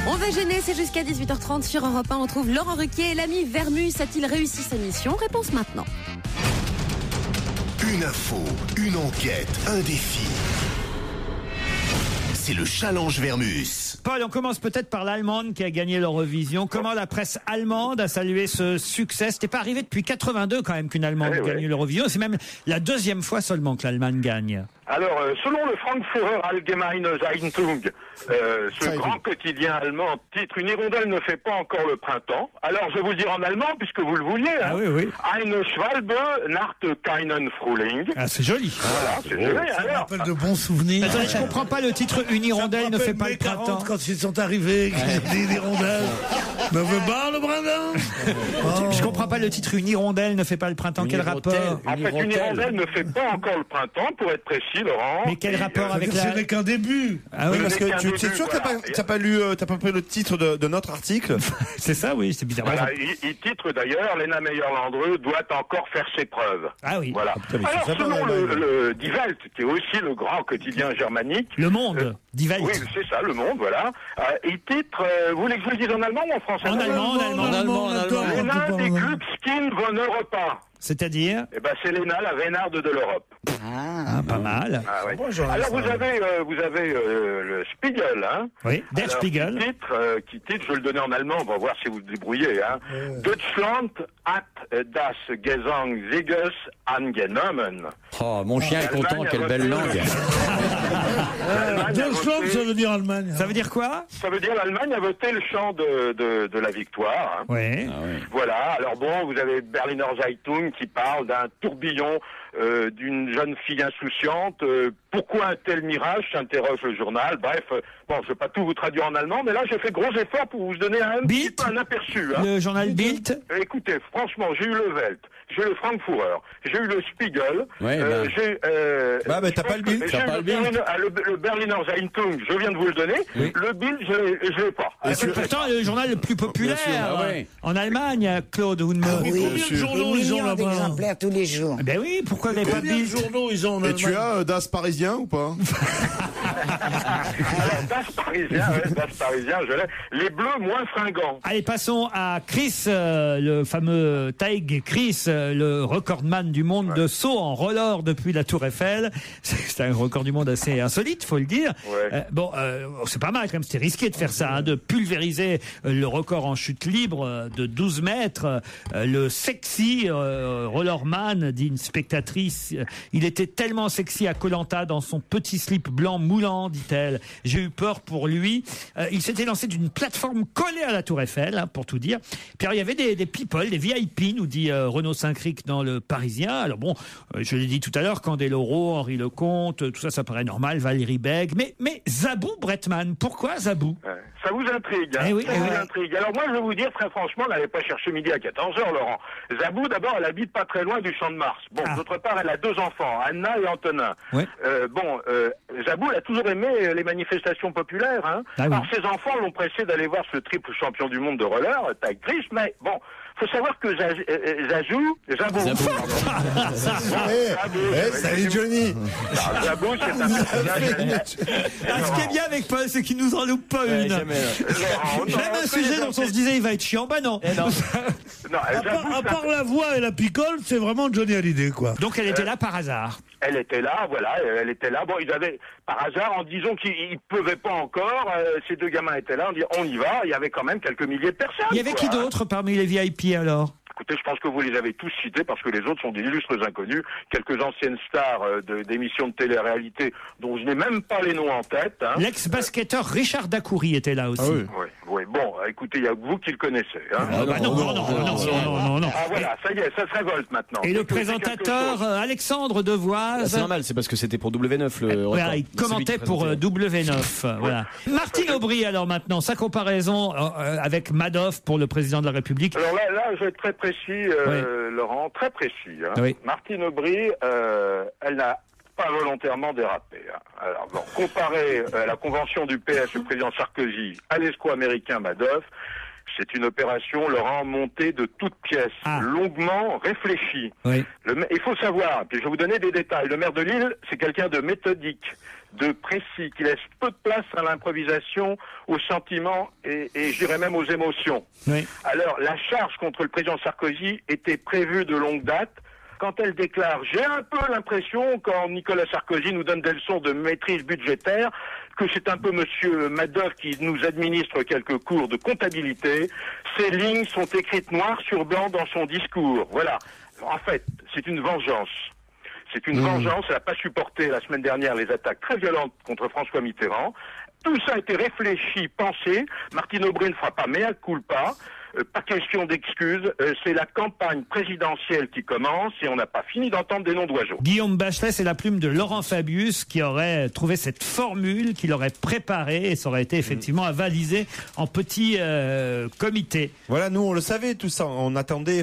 On va gêner, c'est jusqu'à 18h30 sur Europe 1. On trouve Laurent Ruquier et l'ami Vermus. A-t-il réussi sa mission? Réponse maintenant. Une info, une enquête, un défi. C'est le challenge Vermus. Paul, on commence peut-être par l'Allemande qui a gagné l'Eurovision. Comment la presse allemande a salué ce succès? C'était pas arrivé depuis 82 quand même qu'une Allemande gagne l'Eurovision. C'est même la deuxième fois seulement que l'Allemagne gagne. Alors, selon le Frankfurter Allgemeine Zeitung, ce grand quotidien allemand titre « Une hirondelle ne fait pas encore le printemps ». Alors, je vais vous le dire en allemand, puisque vous le vouliez. Hein. Ah oui, oui. Eine Schwalbe nacht keinen Frühling. Ah, c'est joli. Voilà, c'est joli. Ça me Alors, rappelle de bons souvenirs. Attendez, je comprends pas le titre Une hirondelle ne fait pas le printemps. Quand ils sont arrivés, qu'ils ont dit l'hirondelle ne veut pas le printemps. Je comprends pas le titre Une hirondelle ne fait pas le printemps. Quel rapport? en fait, une hirondelle ne fait pas encore le printemps, pour être précis, Laurent. Mais quel rapport avec Ce la... n'est qu'un début. Ah oui, Oui, parce que qu'un c'est début, sûr que voilà. t'as pas pris le titre de notre article. c'est ça, oui, c'est bizarre. Voilà, il titre d'ailleurs, Lena Meyer-Landreux doit encore faire ses preuves. Ah oui. Voilà. putain, mais c'est Alors, sympa, selon l'Allemagne. le Die Welt, qui est aussi le grand quotidien germanique. Le Monde, Die Welt. Oui, c'est ça, Le Monde, voilà. Il titre, vous voulez que je le dise en allemand ou en français? En allemand, en allemand. Lena die Glückskind von Europa. C'est-à-dire? Eh ben, c'est Lena, la Vénarde de l'Europe. Ah, pas mal. Ah, ouais. Alors, vous avez le Spiegel, hein. Oui, Der Alors, Spiegel. qui titre, je vais le donner en allemand, on va voir si vous vous débrouillez, hein. Deutschland hat das Gesangssieges angenommen. Oh, mon chien est content, quelle belle langue. Deutschland, ça veut dire Allemagne. Ça veut dire quoi? Ça veut dire l'Allemagne a voté le chant de la victoire. Hein. Oui. Voilà, alors bon, vous avez Berliner Zeitung qui parle d'un tourbillon d'une jeune fille insouciante. Pourquoi un tel mirage, s'interroge le journal. Bref, bon, je vais pas tout vous traduire en allemand, mais là j'ai fait gros effort pour vous donner un petit peu un aperçu. Hein. Le journal Bild. Écoutez, franchement, j'ai eu le Welt, j'ai eu le Frankfurter, j'ai eu le Spiegel, j'ai t'as pas le Bild, le Berliner Zeitung, je viens de vous le donner. Oui. Le Bild, je l'ai pas. C'est pourtant le journal le plus populaire en Allemagne, Claude Hounme. Oui, Combien de journaux ils ont là-bas? D'exemplaires tous les jours. Ben oui, pourquoi les pas Combien de Bild? journaux ils ont en Et Allemagne? tu as Das Parisien ou pas? Alors, Das Parisien, je l'ai. Les bleus moins fringants. Allez, passons à Chris, le fameux Taig Chris, le recordman du monde de saut en roller depuis la Tour Eiffel. C'est un record du monde assez insolite, faut le dire. Ouais. C'est pas mal quand même, c'était risqué de faire ça, hein, de pulvériser le record en chute libre de 12 mètres. Le sexy rollerman, dit une spectatrice, il était tellement sexy à Koh-Lanta dans son petit slip blanc moulant, dit-elle. J'ai eu peur pour lui. Il s'était lancé d'une plateforme collée à la Tour Eiffel, hein, pour tout dire. Puis alors, il y avait des people, des VIP, nous dit Renaud Saint-Cric dans Le Parisien. Alors bon, je l'ai dit tout à l'heure, Candeloro, Henri Lecomte, tout ça, ça paraît normal, Valérie Bègue. Mais Zabou Bretman, pourquoi Zabou? Ça vous intrigue, hein? Ça vous intrigue. Alors moi, je vais vous dire très franchement, n'allez pas chercher midi à 14h, Laurent. Zabou, d'abord, elle habite pas très loin du Champ de Mars. Bon, d'autre part, elle a 2 enfants, Anna et Antonin. Ouais. Zabou, elle a toujours aimé les manifestations populaires. Hein. Alors, ses enfants l'ont pressé d'aller voir ce triple champion du monde de roller, Taig Chris, mais bon, faut savoir que Zabou. Salut Johnny. Zabou, c'est un personnage. Ce qui est bien avec Paul, c'est qu'il nous en loupe pas une. Même un sujet dont on se disait il va être chiant, bah non. À part la voix et la picole, c'est vraiment Johnny Hallyday, quoi. Donc elle était là par hasard. Elle était là, voilà, elle était là. Bon, ils avaient, par hasard, en disant qu'il pleuvait pas encore, ces 2 gamins étaient là, on dit on y va, il y avait quand même quelques milliers de personnes. Il y avait qui d'autre parmi les VIP alors? Écoutez, je pense que vous les avez tous cités parce que les autres sont des illustres inconnus, quelques anciennes stars d'émissions de télé-réalité dont je n'ai même pas les noms en tête. Hein. L'ex-basketteur Richard Dacoury était là aussi. Oui. Bon, écoutez, il y a que vous qui le connaissez. Hein. Non. Ah voilà, ça y est, ça se révolte maintenant. Et le présentateur Alexandre Devoise. C'est normal, c'est parce que c'était pour W9 le record. Il commentait pour W9. Voilà. Martine Aubry alors maintenant, sa comparaison avec Madoff pour le président de la République. Alors là, je vais être très précis, Laurent, très précis. Hein. Oui. Martine Aubry, elle n'a pas volontairement dérapé. Hein. Alors, bon, comparé à la convention du PS, le président Sarkozy, à l'escroc américain Madoff, c'est une opération, Laurent, montée de toutes pièces, longuement réfléchie. Oui. Il faut savoir, puis je vais vous donner des détails, le maire de Lille, c'est quelqu'un de méthodique, de précis, qui laisse peu de place à l'improvisation, aux sentiments et je dirais même aux émotions. Oui. Alors, la charge contre le président Sarkozy était prévue de longue date. Quand elle déclare « J'ai un peu l'impression, quand Nicolas Sarkozy nous donne des leçons de maîtrise budgétaire, que c'est un peu monsieur Madoff qui nous administre quelques cours de comptabilité. Ces lignes sont écrites noir sur blanc dans son discours. » Voilà. En fait, c'est une vengeance. C'est une vengeance. Elle n'a pas supporté la semaine dernière les attaques très violentes contre François Mitterrand. Tout ça a été réfléchi, pensé. Martine Aubry ne fera pas mea culpa. Pas question d'excuses, c'est la campagne présidentielle qui commence et on n'a pas fini d'entendre des noms d'oiseaux. Guillaume Bachelet, c'est la plume de Laurent Fabius qui aurait trouvé cette formule, qu'il aurait préparée et ça aurait été effectivement avalisé en petit comité. Voilà, nous on le savait tout ça, on attendait,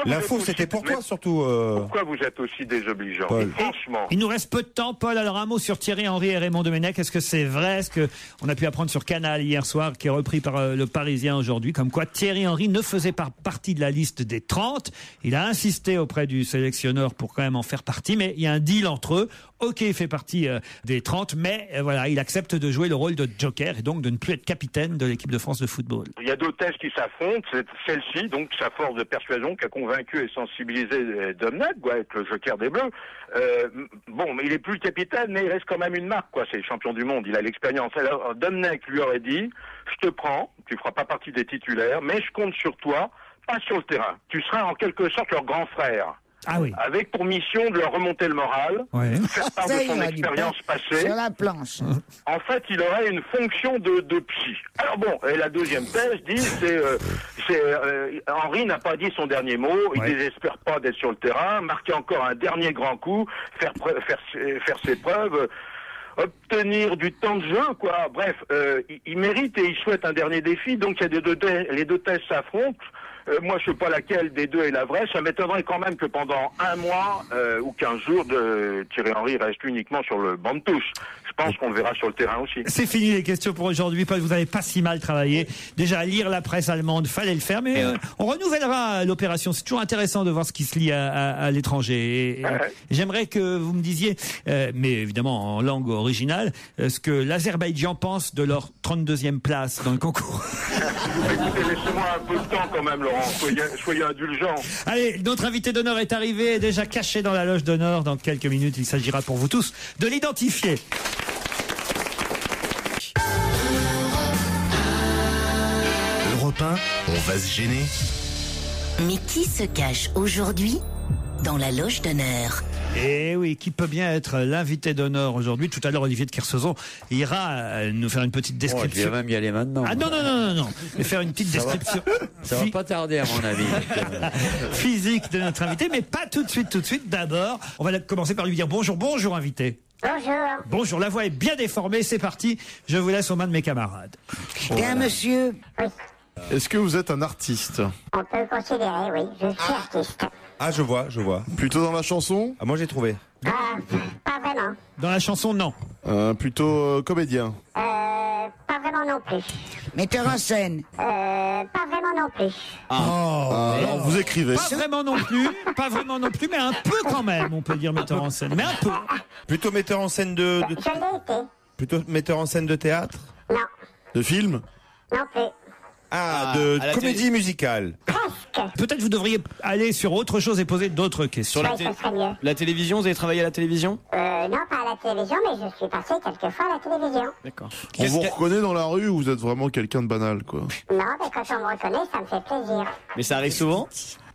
l'info c'était pour toi surtout. Pourquoi vous êtes aussi désobligeant, franchement? Il nous reste peu de temps, Paul, alors un mot sur Thierry Henry et Raymond Domenech. Est-ce que c'est vrai, ce qu'on a pu apprendre sur Canal hier soir, qui est repris par Le Parisien aujourd'hui, comme quoi Thierry Henry ne faisait pas partie de la liste des 30. Il a insisté auprès du sélectionneur pour quand même en faire partie, mais il y a un deal entre eux. Ok, il fait partie des 30, mais voilà, il accepte de jouer le rôle de joker et donc de ne plus être capitaine de l'équipe de France de football. Il y a 2 thèses qui s'affrontent. C'est celle-ci, donc sa force de persuasion qui a convaincu et sensibilisé Domenech, avec le joker des Bleus. Mais il est plus le capitaine, mais il reste quand même une marque, quoi. C'est le champion du monde, il a l'expérience. Alors Domenech lui aurait dit, je te prends, tu feras pas partie des titulaires, mais je compte sur toi, pas sur le terrain. Tu seras en quelque sorte leur grand frère. Ah oui. Avec pour mission de leur remonter le moral, faire part de son expérience passée. Sur la planche. En fait, il aurait une fonction de psy. Alors bon, et la deuxième thèse dit, Henry n'a pas dit son dernier mot. Il désespère pas d'être sur le terrain, marquer encore un dernier grand coup, faire ses preuves. Obtenir du temps de jeu, quoi. Bref, il mérite et il souhaite un dernier défi. Donc il y a les deux thèses s'affrontent. Moi, je sais pas laquelle des deux est la vraie. Ça m'étonnerait quand même que pendant un mois ou 15 jours, Thierry Henry reste uniquement sur le banc de touche. Je pense qu'on le verra sur le terrain aussi. C'est fini les questions pour aujourd'hui. Vous n'avez pas si mal travaillé. Déjà, lire la presse allemande, fallait le faire. Mais on renouvellera l'opération. C'est toujours intéressant de voir ce qui se lit à l'étranger. Et j'aimerais que vous me disiez, mais évidemment en langue originale, ce que l'Azerbaïdjan pense de leur 32e place dans le concours. Écoutez, laissez-moi un peu de temps quand même, Laurent. Soyez indulgents. Allez, notre invité d'honneur est arrivé, déjà caché dans la loge d'honneur. Dans quelques minutes, il s'agira pour vous tous de l'identifier. Europe 1, on va se gêner. Mais qui se cache aujourd'hui dans la loge d'honneur? Eh oui, qui peut bien être l'invité d'honneur aujourd'hui? Tout à l'heure, Olivier de Kersauzon ira nous faire une petite description. Je vais même y aller maintenant. Ah non. Et faire une petite description. Ça va pas tarder, à mon avis. Physique de notre invité, mais pas tout de suite. D'abord, on va commencer par lui dire bonjour, invité. Bonjour, la voix est bien déformée, c'est parti. Je vous laisse aux mains de mes camarades. Bien, monsieur. Est-ce que vous êtes un artiste? On peut le considérer, oui. Je suis artiste. Ah, je vois. Plutôt dans la chanson? Ah, moi j'ai trouvé. Pas vraiment. Dans la chanson, non. Plutôt comédien? Pas vraiment non plus. Metteur en scène? Pas vraiment non plus. Alors vous écrivez? Pas vraiment non plus, mais un peu quand même, on peut dire metteur en scène. Mais un peu. Plutôt metteur en scène de... Je l'ai été. Plutôt metteur en scène de théâtre? Non. De film? Non plus. Ah, de comédie musicale. Peut-être vous devriez aller sur autre chose et poser d'autres questions. Ça serait mieux. La télévision, vous avez travaillé à la télévision? Non, pas à la télévision, mais je suis passé quelques fois à la télévision. D'accord. On vous reconnaît dans la rue ou vous êtes vraiment quelqu'un de banal, quoi? Non, mais quand on me reconnaît, ça me fait plaisir. Mais ça arrive souvent?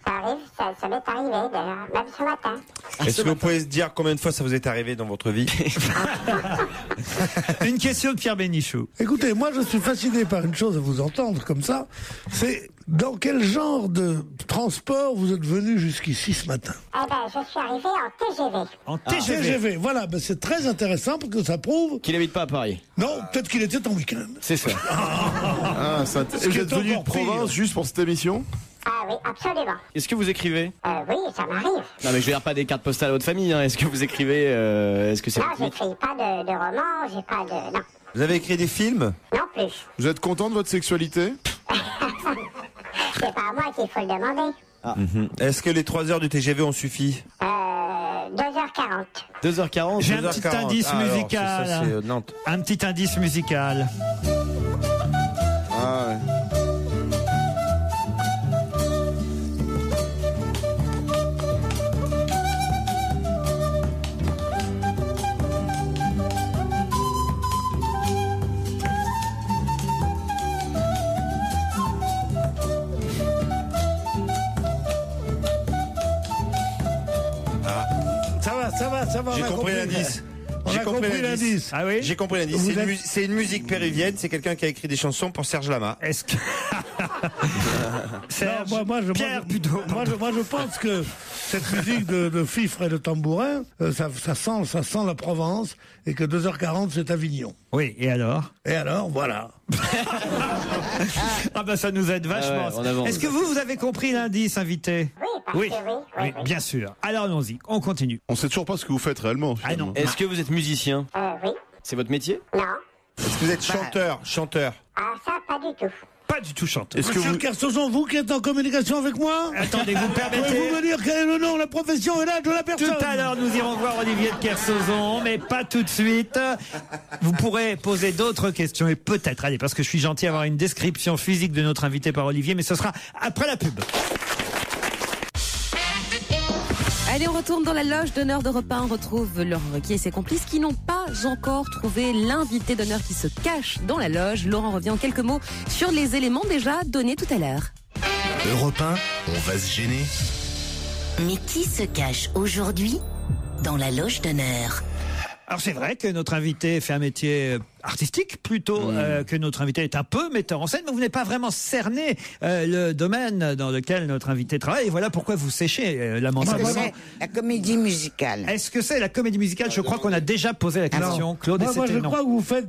Ça arrive, ça m'est arrivé d'ailleurs, même ce matin. Est-ce que vous pouvez se dire combien de fois ça vous est arrivé dans votre vie? Une question de Pierre Bénichou. Écoutez, moi je suis fasciné par une chose à vous entendre comme ça, c'est dans quel genre de transport vous êtes venu jusqu'ici ce matin? Eh ben, je suis arrivé en TGV. En TGV. TGV, voilà, c'est très intéressant parce que ça prouve... Qu'il n'habite pas à Paris. Non, peut-être qu'il était en week-end. C'est ça. Et vous êtes venu de province juste pour cette émission? Ah oui, absolument. Est-ce que vous écrivez? Oui, ça m'arrive. Non, mais je veux dire pas des cartes postales à votre famille. Hein. Est-ce que vous écrivez? Est-ce que c'est... Non, j'écris pas de romans, j'ai pas de... Non. Vous avez écrit des films? Non plus. Vous êtes content de votre sexualité? C'est pas à moi qu'il faut le demander. Est-ce que les 3 heures du TGV ont suffi? 2h40. 2h40? J'ai un petit indice musical. Ça, c'est Nantes. Un petit indice musical. Ah ouais. Ça va. J'ai compris l'indice. J'ai compris l'indice. Ah oui? J'ai compris l'indice. C'est une musique péruvienne. C'est quelqu'un qui a écrit des chansons pour Serge Lama. Est-ce que... Serge, Pierre plutôt. Moi, je pense que cette musique de fifre et de tambourin, ça sent la Provence et que 2h40 c'est Avignon. Oui, et alors? Et alors, voilà. Ah ben ça nous aide vachement. Est-ce que vous avez compris l'indice, invité? Oui, oui, bien sûr. Alors allons-y, on continue. On sait toujours pas ce que vous faites réellement. Ah non. Est-ce que vous êtes musicien? Oui. C'est votre métier? Non. Est-ce que vous êtes chanteur? Ah, ça, pas du tout. Pas du tout chanteur. Est-ce que Monsieur Kersauzon, vous qui êtes en communication avec moi? Attendez, vous permettez? Pouvez-vous me dire quel est le nom, la profession et l'âge de la personne? Tout à l'heure, nous irons voir Olivier de Kersauzon, mais pas tout de suite. Vous pourrez poser d'autres questions et peut-être, allez, parce que je suis gentil, avoir une description physique de notre invité par Olivier, mais ce sera après la pub. Allez, on retourne dans la loge d'honneur d'Europe 1. On retrouve Laurent Ruquier et ses complices qui n'ont pas encore trouvé l'invité d'honneur qui se cache dans la loge. Laurent revient en quelques mots sur les éléments déjà donnés tout à l'heure. Europe 1, on va se gêner. Mais qui se cache aujourd'hui dans la loge d'honneur? Alors c'est vrai que notre invité fait un métier artistique plutôt que notre invité est un peu metteur en scène, mais vous n'avez pas vraiment cerné le domaine dans lequel notre invité travaille. Et voilà pourquoi vous séchez lamentablement. C'est la comédie musicale. Est-ce que c'est la comédie musicale? Je crois qu'on a déjà posé la question, Claude. Moi, je crois que vous faites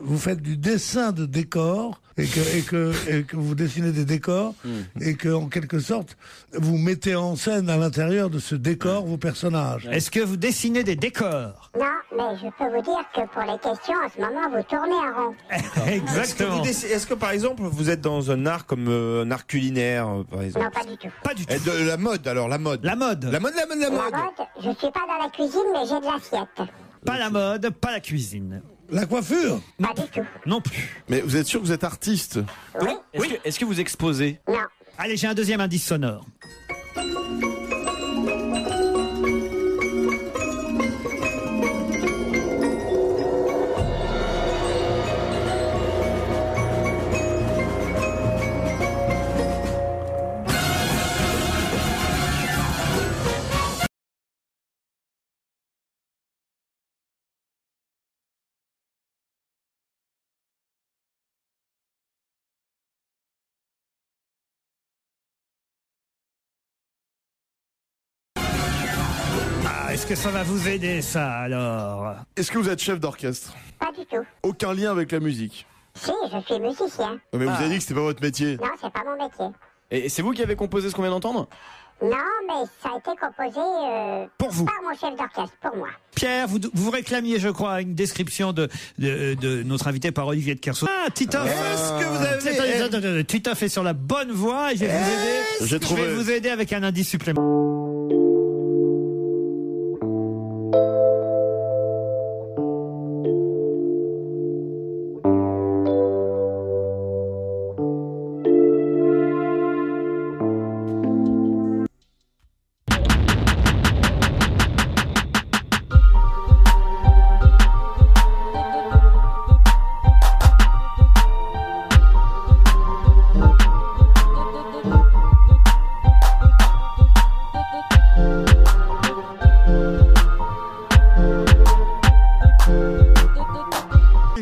vous faites du dessin de décors et que vous dessinez des décors et que en quelque sorte vous mettez en scène à l'intérieur de ce décor vos personnages. Est-ce que vous dessinez des décors? Non, mais je peux vous dire que pour les questions, en ce moment, vous tournez en rond. Exactement. Est-ce que par exemple vous êtes dans un art comme un art culinaire, par exemple? Non, pas du tout. Pas du tout. Et de la mode, alors la mode. La mode. La mode, je suis pas dans la cuisine, mais j'ai de l'assiette. Pas la mode, pas la cuisine. La coiffure? Pas du tout. Non plus. Mais vous êtes sûr que vous êtes artiste? Oui. Est-ce que vous exposez? Non. Allez, j'ai un deuxième indice sonore. Est-ce que ça va vous aider, ça, alors? Est-ce que vous êtes chef d'orchestre? Pas du tout. Aucun lien avec la musique? Si, je suis musicien. Mais vous avez dit que c'était pas votre métier. Non, c'est pas mon métier. Et c'est vous qui avez composé ce qu'on vient d'entendre? Non, mais ça a été composé pour vous, par mon chef d'orchestre, pour moi. Pierre, vous réclamiez, je crois, une description de notre invité par Olivier de Kersauzon. Ah, Titoff. Est-ce que vous avez... Titoff est sur la bonne voie et je vais vous aider. Je vais vous aider avec un indice supplémentaire.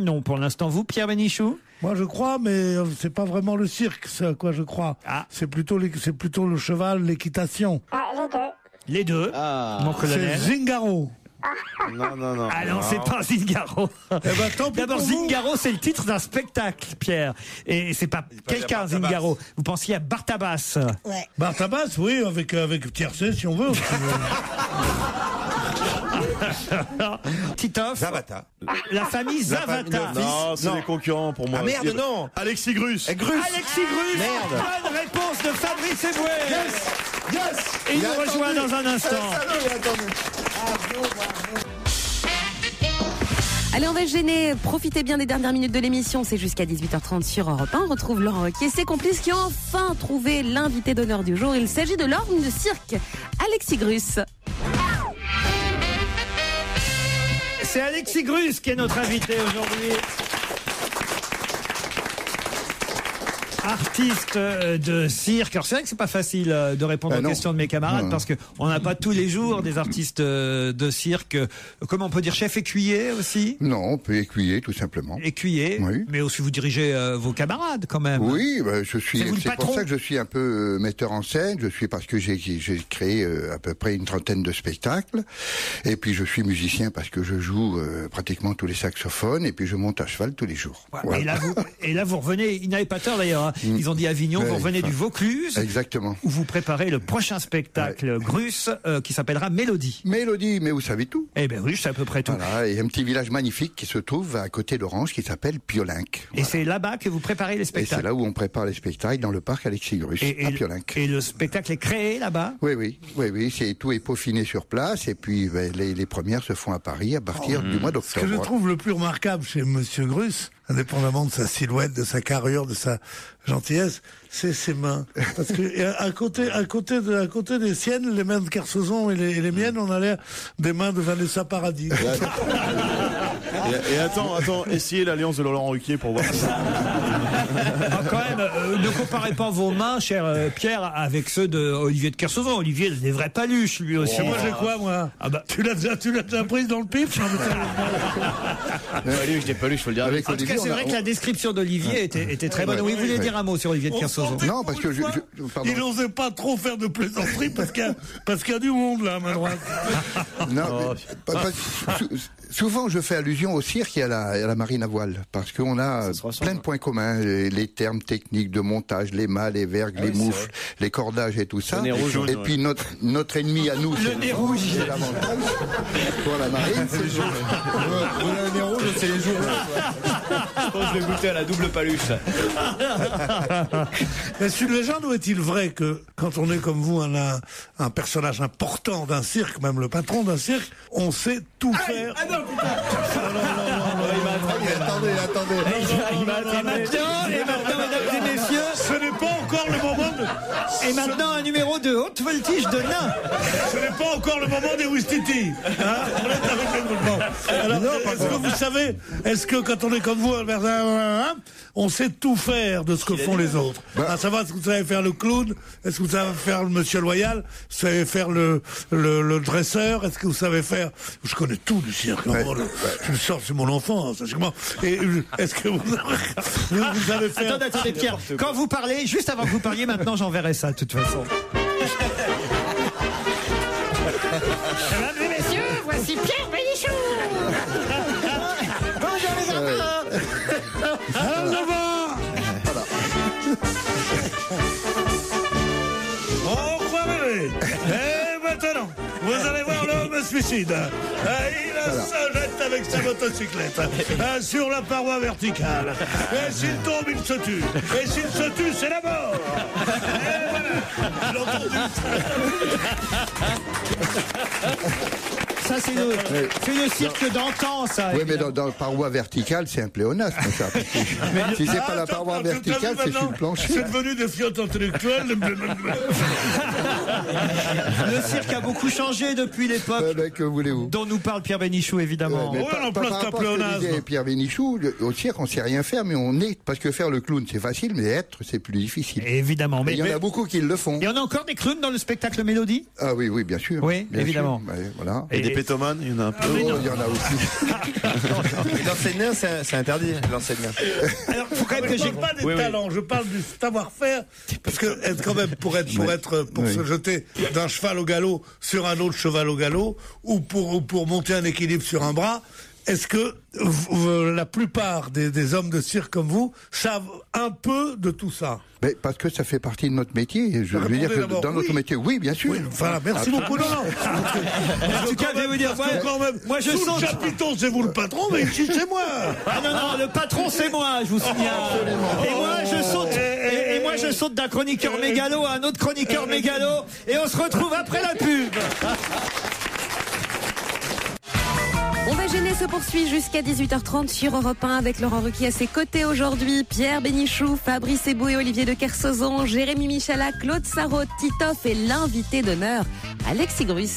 Non, pour l'instant, vous, Pierre Bénichou? Moi, je crois, mais c'est pas vraiment le cirque, ce à quoi je crois. C'est plutôt le cheval, l'équitation. Les deux. Les deux, mon colonel. C'est Zingaro. Non. Ah non, c'est pas Zingaro. Tant pis D'abord, pour vous. Zingaro, c'est le titre d'un spectacle, Pierre. Et c'est pas quelqu'un, Zingaro. Vous pensiez à Bartabas. Ouais. Bartabas, oui, avec Tiercé, si on veut. Titoff. Zavata. La famille Zavata. Non, c'est les concurrents pour moi. Ah merde, non. Alexis Grus. Alexis Grus. Merde. Bonne réponse de Fabrice Eboué. Yes. Et il nous rejoint dans un instant. Allez, on va se gêner. Profitez bien des dernières minutes de l'émission. C'est jusqu'à 18h30 sur Europe 1. On retrouve Laurent Ruquier et ses complices qui ont enfin trouvé l'invité d'honneur du jour. Il s'agit de l'orgue de cirque, Alexis Grus. C'est Alexis Grus qui est notre invité aujourd'hui. Artiste de cirque. Alors c'est vrai que c'est pas facile de répondre aux questions de mes camarades parce que on n'a pas tous les jours des artistes de cirque. Comment on peut dire, chef écuyer aussi? Non, on peut écuyer tout simplement. Écuyer, oui. Mais aussi vous dirigez vos camarades quand même. Oui, je suis. C'est pour ça que je suis un peu metteur en scène. Je suis parce que j'ai créé à peu près une trentaine de spectacles. Et puis je suis musicien parce que je joue pratiquement tous les saxophones et puis je monte à cheval tous les jours. Voilà. Et là vous revenez. Il n'avait pas tort d'ailleurs. Hein. Ils ont dit Avignon, vous revenez du Vaucluse. Exactement. Où vous préparez le prochain spectacle Grus qui s'appellera Mélodie. Mélodie, mais vous savez tout. Eh bien oui, je sais à peu près tout. Voilà, il y a un petit village magnifique qui se trouve à côté d'Orange qui s'appelle Piolinck. Et c'est là-bas que vous préparez les spectacles. Et c'est là où on prépare les spectacles dans le parc Alexis Grus, à Piolinck. Et le spectacle est créé là-bas? Oui, tout est peaufiné sur place et puis les premières se font à Paris à partir du mois d'octobre. Ce que je trouve le plus remarquable chez Monsieur Grus, indépendamment de sa silhouette, de sa carrure, de sa gentillesse, c'est ses mains. Parce que à côté des siennes, les mains de Kersauzon et les miennes, on a l'air des mains de Vanessa Paradis. Et attends, essayez l'alliance de Laurent Ruquier pour voir ça. Quand même, ne comparez pas vos mains, cher Pierre, avec ceux de Olivier de Kersauzon. Olivier, il a des vraies paluches, lui aussi. Moi, j'ai quoi, moi? Tu l'as déjà prise dans le pif? Lui, je l'ai pas lu, je faut le dire. En tout cas, c'est vrai que la description d'Olivier était très bonne. Oui, vous voulez dire un mot sur Olivier de Kersauzon? Non, parce que il n'osait pas trop faire de plaisanterie parce qu'il y a du monde là à ma droite. Non, souvent je fais allusion au cirque et à la marine à voile parce qu'on a plein de points communs, les termes techniques de montage, les mâts, les vergues, les moufles, les cordages et tout ça. Et puis notre ennemi à nous, le nez rouge, c'est l'avantage. Pour la marine, c'est le jour. Le nez rouge, c'est les jours. Je pense que je vais goûter à la double paluche. Est-ce une légende ou est-il vrai que quand on est comme vous un personnage important d'un cirque, même le patron d'un cirque, on sait tout faire? Ah non, putain! Attendez. Et maintenant, mesdames et messieurs, ce n'est pas encore le moment de... Et maintenant, un numéro de haute voltige de nain. Ce n'est pas encore le moment des Ouistiti. Alors, est-ce que vous savez, est-ce que quand on est comme vous, on sait tout faire de ce que font les autres? À savoir, est-ce que vous savez faire le clown? Est-ce que vous savez faire le monsieur loyal? Vous savez faire le dresseur? Est-ce que vous savez faire... Je connais tout du cirque. Je le sors, c'est mon enfant, sachez-moi. Et est-ce que vous savez faire... Attendez, Pierre. Quand vous parlez, juste avant que vous parliez, maintenant j'enverrai ça de toute façon. Mesdames et messieurs, voici Pierre Bénichou. Bonjour les enfants. Voilà. Au revoir bébé. Et maintenant, vous allez voir l'homme suicide. Il se jette avec sa motocyclette sur la paroi verticale. Et s'il tombe, il se tue. Et s'il se tue, c'est la mort. Et voilà. J'ai entendu ça, c'est le cirque d'antan, ça. Oui, mais dans la paroi verticale, c'est un pléonasme, ça. Si c'est pas la paroi verticale, c'est sur le plancher. C'est devenu des fiottes intellectuelles. Le cirque a beaucoup changé depuis l'époque. Que voulez-vous? Dont nous parle Pierre Bénichou, évidemment. Mais par rapport à ce que disait Pierre Bénichou, au cirque, on sait rien faire, mais on est. Parce que faire le clown, c'est facile, mais être, c'est plus difficile. Évidemment. Mais il y en a beaucoup qui le font. Il y en a encore des clowns dans le spectacle Mélodie? Ah oui, bien sûr. Oui, bien évidemment. Sûr. Voilà. Et des pétomanes, il y en a un peu. Il y en a aussi. L'enseignant, c'est interdit, l'enseignant. Alors, faut quand même que j'ai pas des talents, je parle du savoir-faire, parce que quand même pour se jeter d'un cheval au galop sur un autre cheval au galop, ou pour monter un équilibre sur un bras. Est-ce que la plupart des hommes de cirque comme vous savent un peu de tout ça? Mais parce que ça fait partie de notre métier. Je veux dire que dans notre métier, oui, bien sûr. Oui, voilà, merci beaucoup. Non. En tout cas, je vais vous dire, moi je sous le chapiteau, c'est vous le patron, mais ici c'est moi. Ah non, le patron c'est moi, je vous signale. Et moi je saute d'un chroniqueur mégalo à un autre chroniqueur mégalo, et on se retrouve après la pub. On va gêner se poursuit jusqu'à 18h30 sur Europe 1 avec Laurent Ruquier à ses côtés aujourd'hui. Pierre Bénichou, Fabrice Eboué, Olivier de Kersauzon, Jérémy Michalak, Claude Sarraute, Titoff et l'invité d'honneur, Alexis Grus.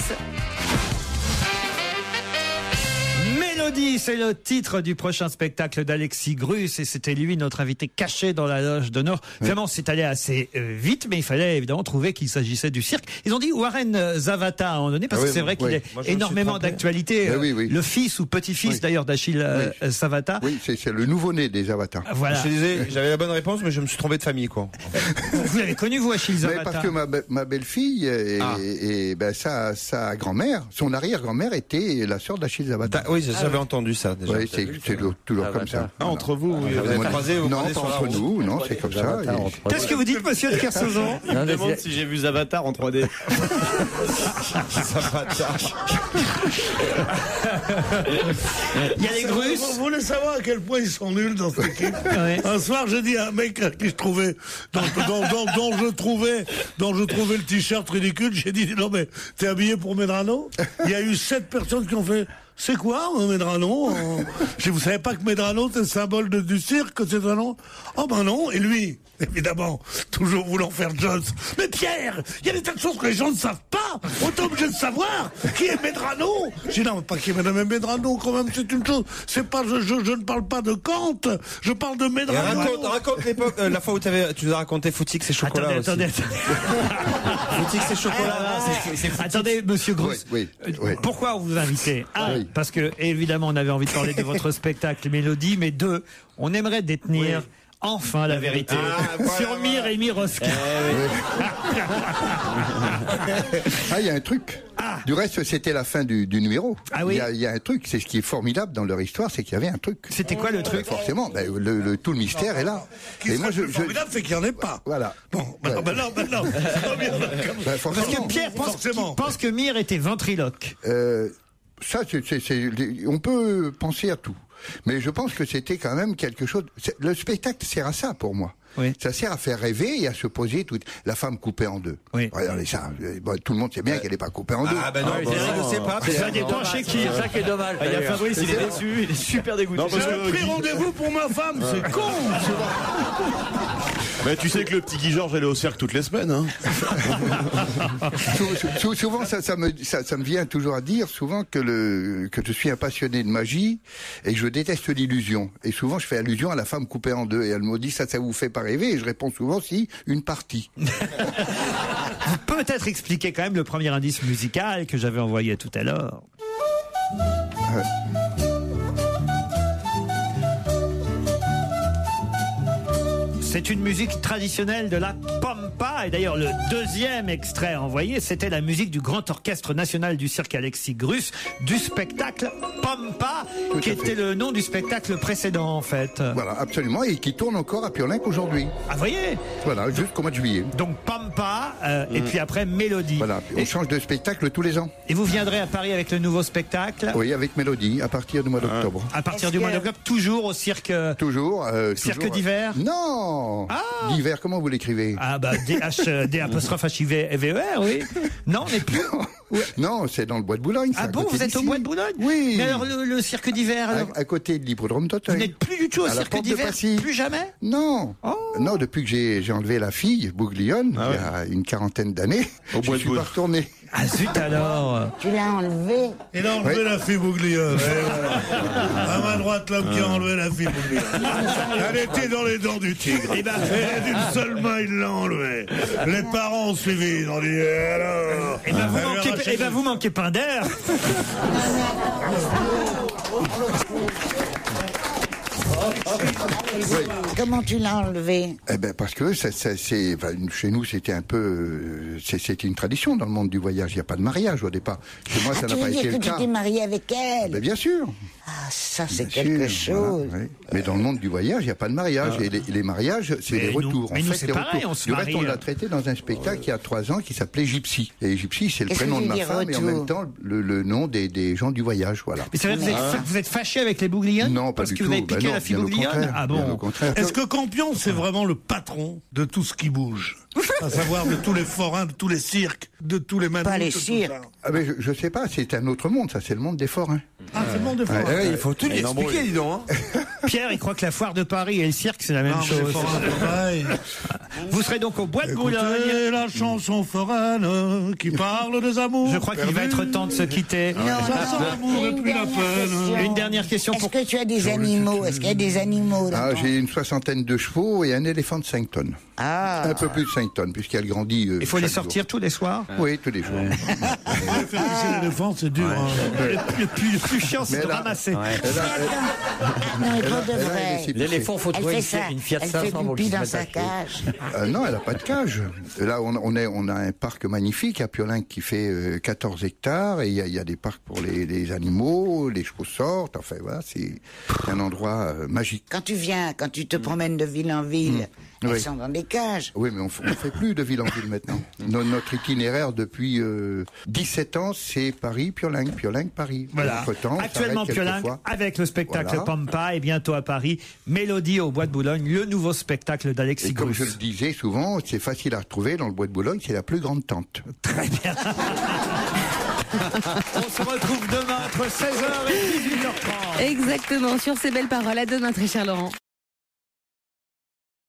Mélodie, c'est le titre du prochain spectacle d'Alexis Grus et c'était lui notre invité caché dans la loge d'honneur. Vraiment, c'est allé assez vite, mais il fallait évidemment trouver qu'il s'agissait du cirque. Ils ont dit Warren Zavata à un moment donné, parce que c'est vrai qu'il est énormément d'actualité. Le fils ou petit-fils d'ailleurs d'Achille Zavata. Oui, c'est le nouveau-né des Zavata. Voilà. Je disais, j'avais la bonne réponse, mais je me suis trompé de famille, quoi. Vous l'avez connu, vous, Achille Zavata? Parce que ma belle-fille et sa grand-mère, son arrière-grand-mère était la sœur d'Achille Zavata. Oui, j'avais entendu ça déjà. Oui, c'est toujours comme ça. Ah, entre vous, vous avez croisé, non, pas entre nous, non, c'est comme ça. Qu'est-ce que vous dites, monsieur de Kersauzon? Je me demande si j'ai vu Zavatar en 3D. Il y a les Grus. Vous voulez savoir à quel point ils sont nuls dans cette équipe? Un soir, j'ai dit à un mec qui je trouvais, dont je trouvais le t-shirt ridicule, j'ai dit, non mais, t'es habillé pour Medrano? Il y a eu 7 personnes qui ont fait, c'est quoi Medrano Vous savez pas que Medrano c'est le symbole du cirque, c'est un nom? Oh ben non, et lui, évidemment, toujours voulant faire Jones. Mais Pierre, il y a des tas de choses que les gens ne savent pas. On est obligé de savoir qui est Medrano. Je dis non, pas qui est Madame Medrano, quand même, c'est une chose. C'est pas, je ne parle pas de Kant, je parle de Medrano. Raconte l'époque, la fois où tu nous as raconté Footix et chocolat. Attendez. Footix et chocolat. Attendez, monsieur Grosse. Oui. Pourquoi on vous invitait? Parce que, évidemment, on avait envie de parler de votre spectacle Mélodie, mais 2, on aimerait détenir enfin la vérité sur Mir et Miroski. Il y a un truc. Du reste, c'était la fin du numéro. Ah oui. Il y a un truc, c'est ce qui est formidable dans leur histoire, c'est qu'il y avait un truc. C'était quoi le truc? Forcément, tout le mystère est là. Et moi, formidable, c'est qu'il n'y en ait pas. Voilà. Bon, non. Parce que Pierre pense que Mir était ventriloque. Ça, on peut penser à tout. Mais je pense que c'était quand même quelque chose. Le spectacle sert à ça pour moi. Oui. Ça sert à faire rêver et à se poser la femme coupée en deux. Oui. Regardez ça. Tout le monde sait bien qu'elle n'est pas coupée en deux. Ah ben non, je sais pas. Ça dépend chez qui. C'est ça qui est dommage. Il y a Fabrice, il est déçu, il est super dégoûté. J'ai pris rendez-vous pour ma femme, c'est con. Mais tu sais que le petit Guy Georges allait au cirque toutes les semaines. Hein. Souvent, ça me vient toujours à dire souvent que je suis un passionné de magie et que je déteste l'illusion. Et souvent, je fais allusion à la femme coupée en deux. Et elle me dit, ça vous fait pas rêver? Et je réponds souvent, si, une partie. Vous peut-être expliquer quand même le premier indice musical que j'avais envoyé tout à l'heure. C'est une musique traditionnelle de la Pampa. Et d'ailleurs, le deuxième extrait envoyé, c'était la musique du Grand Orchestre National du Cirque Alexis Grus, du spectacle Pampa, qui était le nom du spectacle précédent, en fait. Voilà, absolument. Et qui tourne encore à Piolenc aujourd'hui. Ah, voyez? Voilà, jusqu'au mois de juillet. Donc Pampa, et puis après Mélodie. Voilà, on change de spectacle tous les ans. Et vous viendrez à Paris avec le nouveau spectacle? Oui, avec Mélodie, à partir du mois d'octobre. À partir du mois d'octobre, toujours au cirque... Toujours. Cirque d'hiver? Non. D'hiver, comment vous l'écrivez? Ah bah D-H-I-V-E-R, oui. Non, mais plus. Non, c'est dans le bois de Boulogne. Ah bon, vous êtes au bois de Boulogne? Oui. Mais alors le cirque d'hiver à côté de l'hippodrome d'Auteuil. Vous n'êtes plus du tout au cirque d'hiver? Plus jamais? Non. Non, depuis que j'ai enlevé la fille, Bouglione, il y a une quarantaine d'années, je suis pas retourné. Ah zut alors. Tu l'as enlevé? Il a enlevé la fille Bouglione. À ma droite, l'homme qui a enlevé la fille Bouglione. Elle était dans les dents du tigre. Et d'une seule main, il l'a enlevée. Les parents ont suivi. Ils ont dit, alors. Vous manquez pas d'air. Comment tu l'as enlevé? Eh ben parce que chez nous c'était un peu c'était une tradition dans le monde du voyage. Il n'y a pas de mariage au départ. Chez moi ça n'a pas été le cas. Tu t'es marié avec elle? Ben bien sûr. Ah ça c'est quelque chose. Voilà, oui. Mais dans le monde du voyage il n'y a pas de mariage. Et les mariages c'est les retours. Mais nous c'est pareil, on se marie. Du reste on l'a traité dans un spectacle il y a 3 ans qui s'appelait Gypsy. Et Gypsy c'est le prénom de ma femme et en même temps le nom des gens du voyage. Voilà. Mais c'est vrai vous êtes fâché avec les Bouglione? Non, pas parce du que tout. Vous avez piqué la fille Bouglione? Ah bon. Est-ce que Campion, c'est vraiment le patron de tout ce qui bouge? À savoir de tous les forains, de tous les cirques, de tous les manouches. Pas les cirques. Ah mais je sais pas, c'est un autre monde, ça c'est le monde des forains. Ah, c'est le monde des forains. Il faut tout lui expliquer, dis donc. Pierre, il croit que la foire de Paris et le cirque, c'est la même chose. Les forains, pareil. Vous serez donc au bois de Boulogne. La chanson foraine qui parle des amours. Je crois qu'il va être temps de se quitter. Ça sent l'amour et plus la peine. Une dernière question. Est-ce que tu as des animaux? Est-ce qu'il y a des animaux là? Ah, j'ai une 60aine de chevaux et un éléphant de 5 tonnes. Ah. Un peu plus de 5 tonnes, puisqu'elle grandit. Il faut les sortir tous les soirs? Oui, tous les jours. Faire pisser l'éléphant, c'est dur. Le plus chiant, c'est de ramasser. Non, il faut de vrai. L'éléphant, faut trouver une Fiat 500 pour pour le le dans mettre sa à pied. cage. Non, elle n'a pas de cage. Là, on a un parc magnifique à Piolenc qui fait 14 hectares et il y a des parcs pour les animaux, les chevaux sortent. Enfin, voilà, c'est un endroit magique. Quand tu te promènes de ville en ville, elles sont dans des cages. Oui, mais on fait plus de ville en ville maintenant. Notre itinéraire depuis 17 ans, c'est Paris, Piolenc, Piolenc, Paris. Voilà. Actuellement Piolenc avec le spectacle Pampa et bientôt à Paris, Mélodie au bois de Boulogne, le nouveau spectacle d'Alexis Grus. Comme je le dis disait souvent, c'est facile à retrouver dans le bois de Boulogne, c'est la plus grande tente. Très bien. On se retrouve demain entre 16h et 18h30. Exactement, sur ces belles paroles. À demain, très cher Laurent.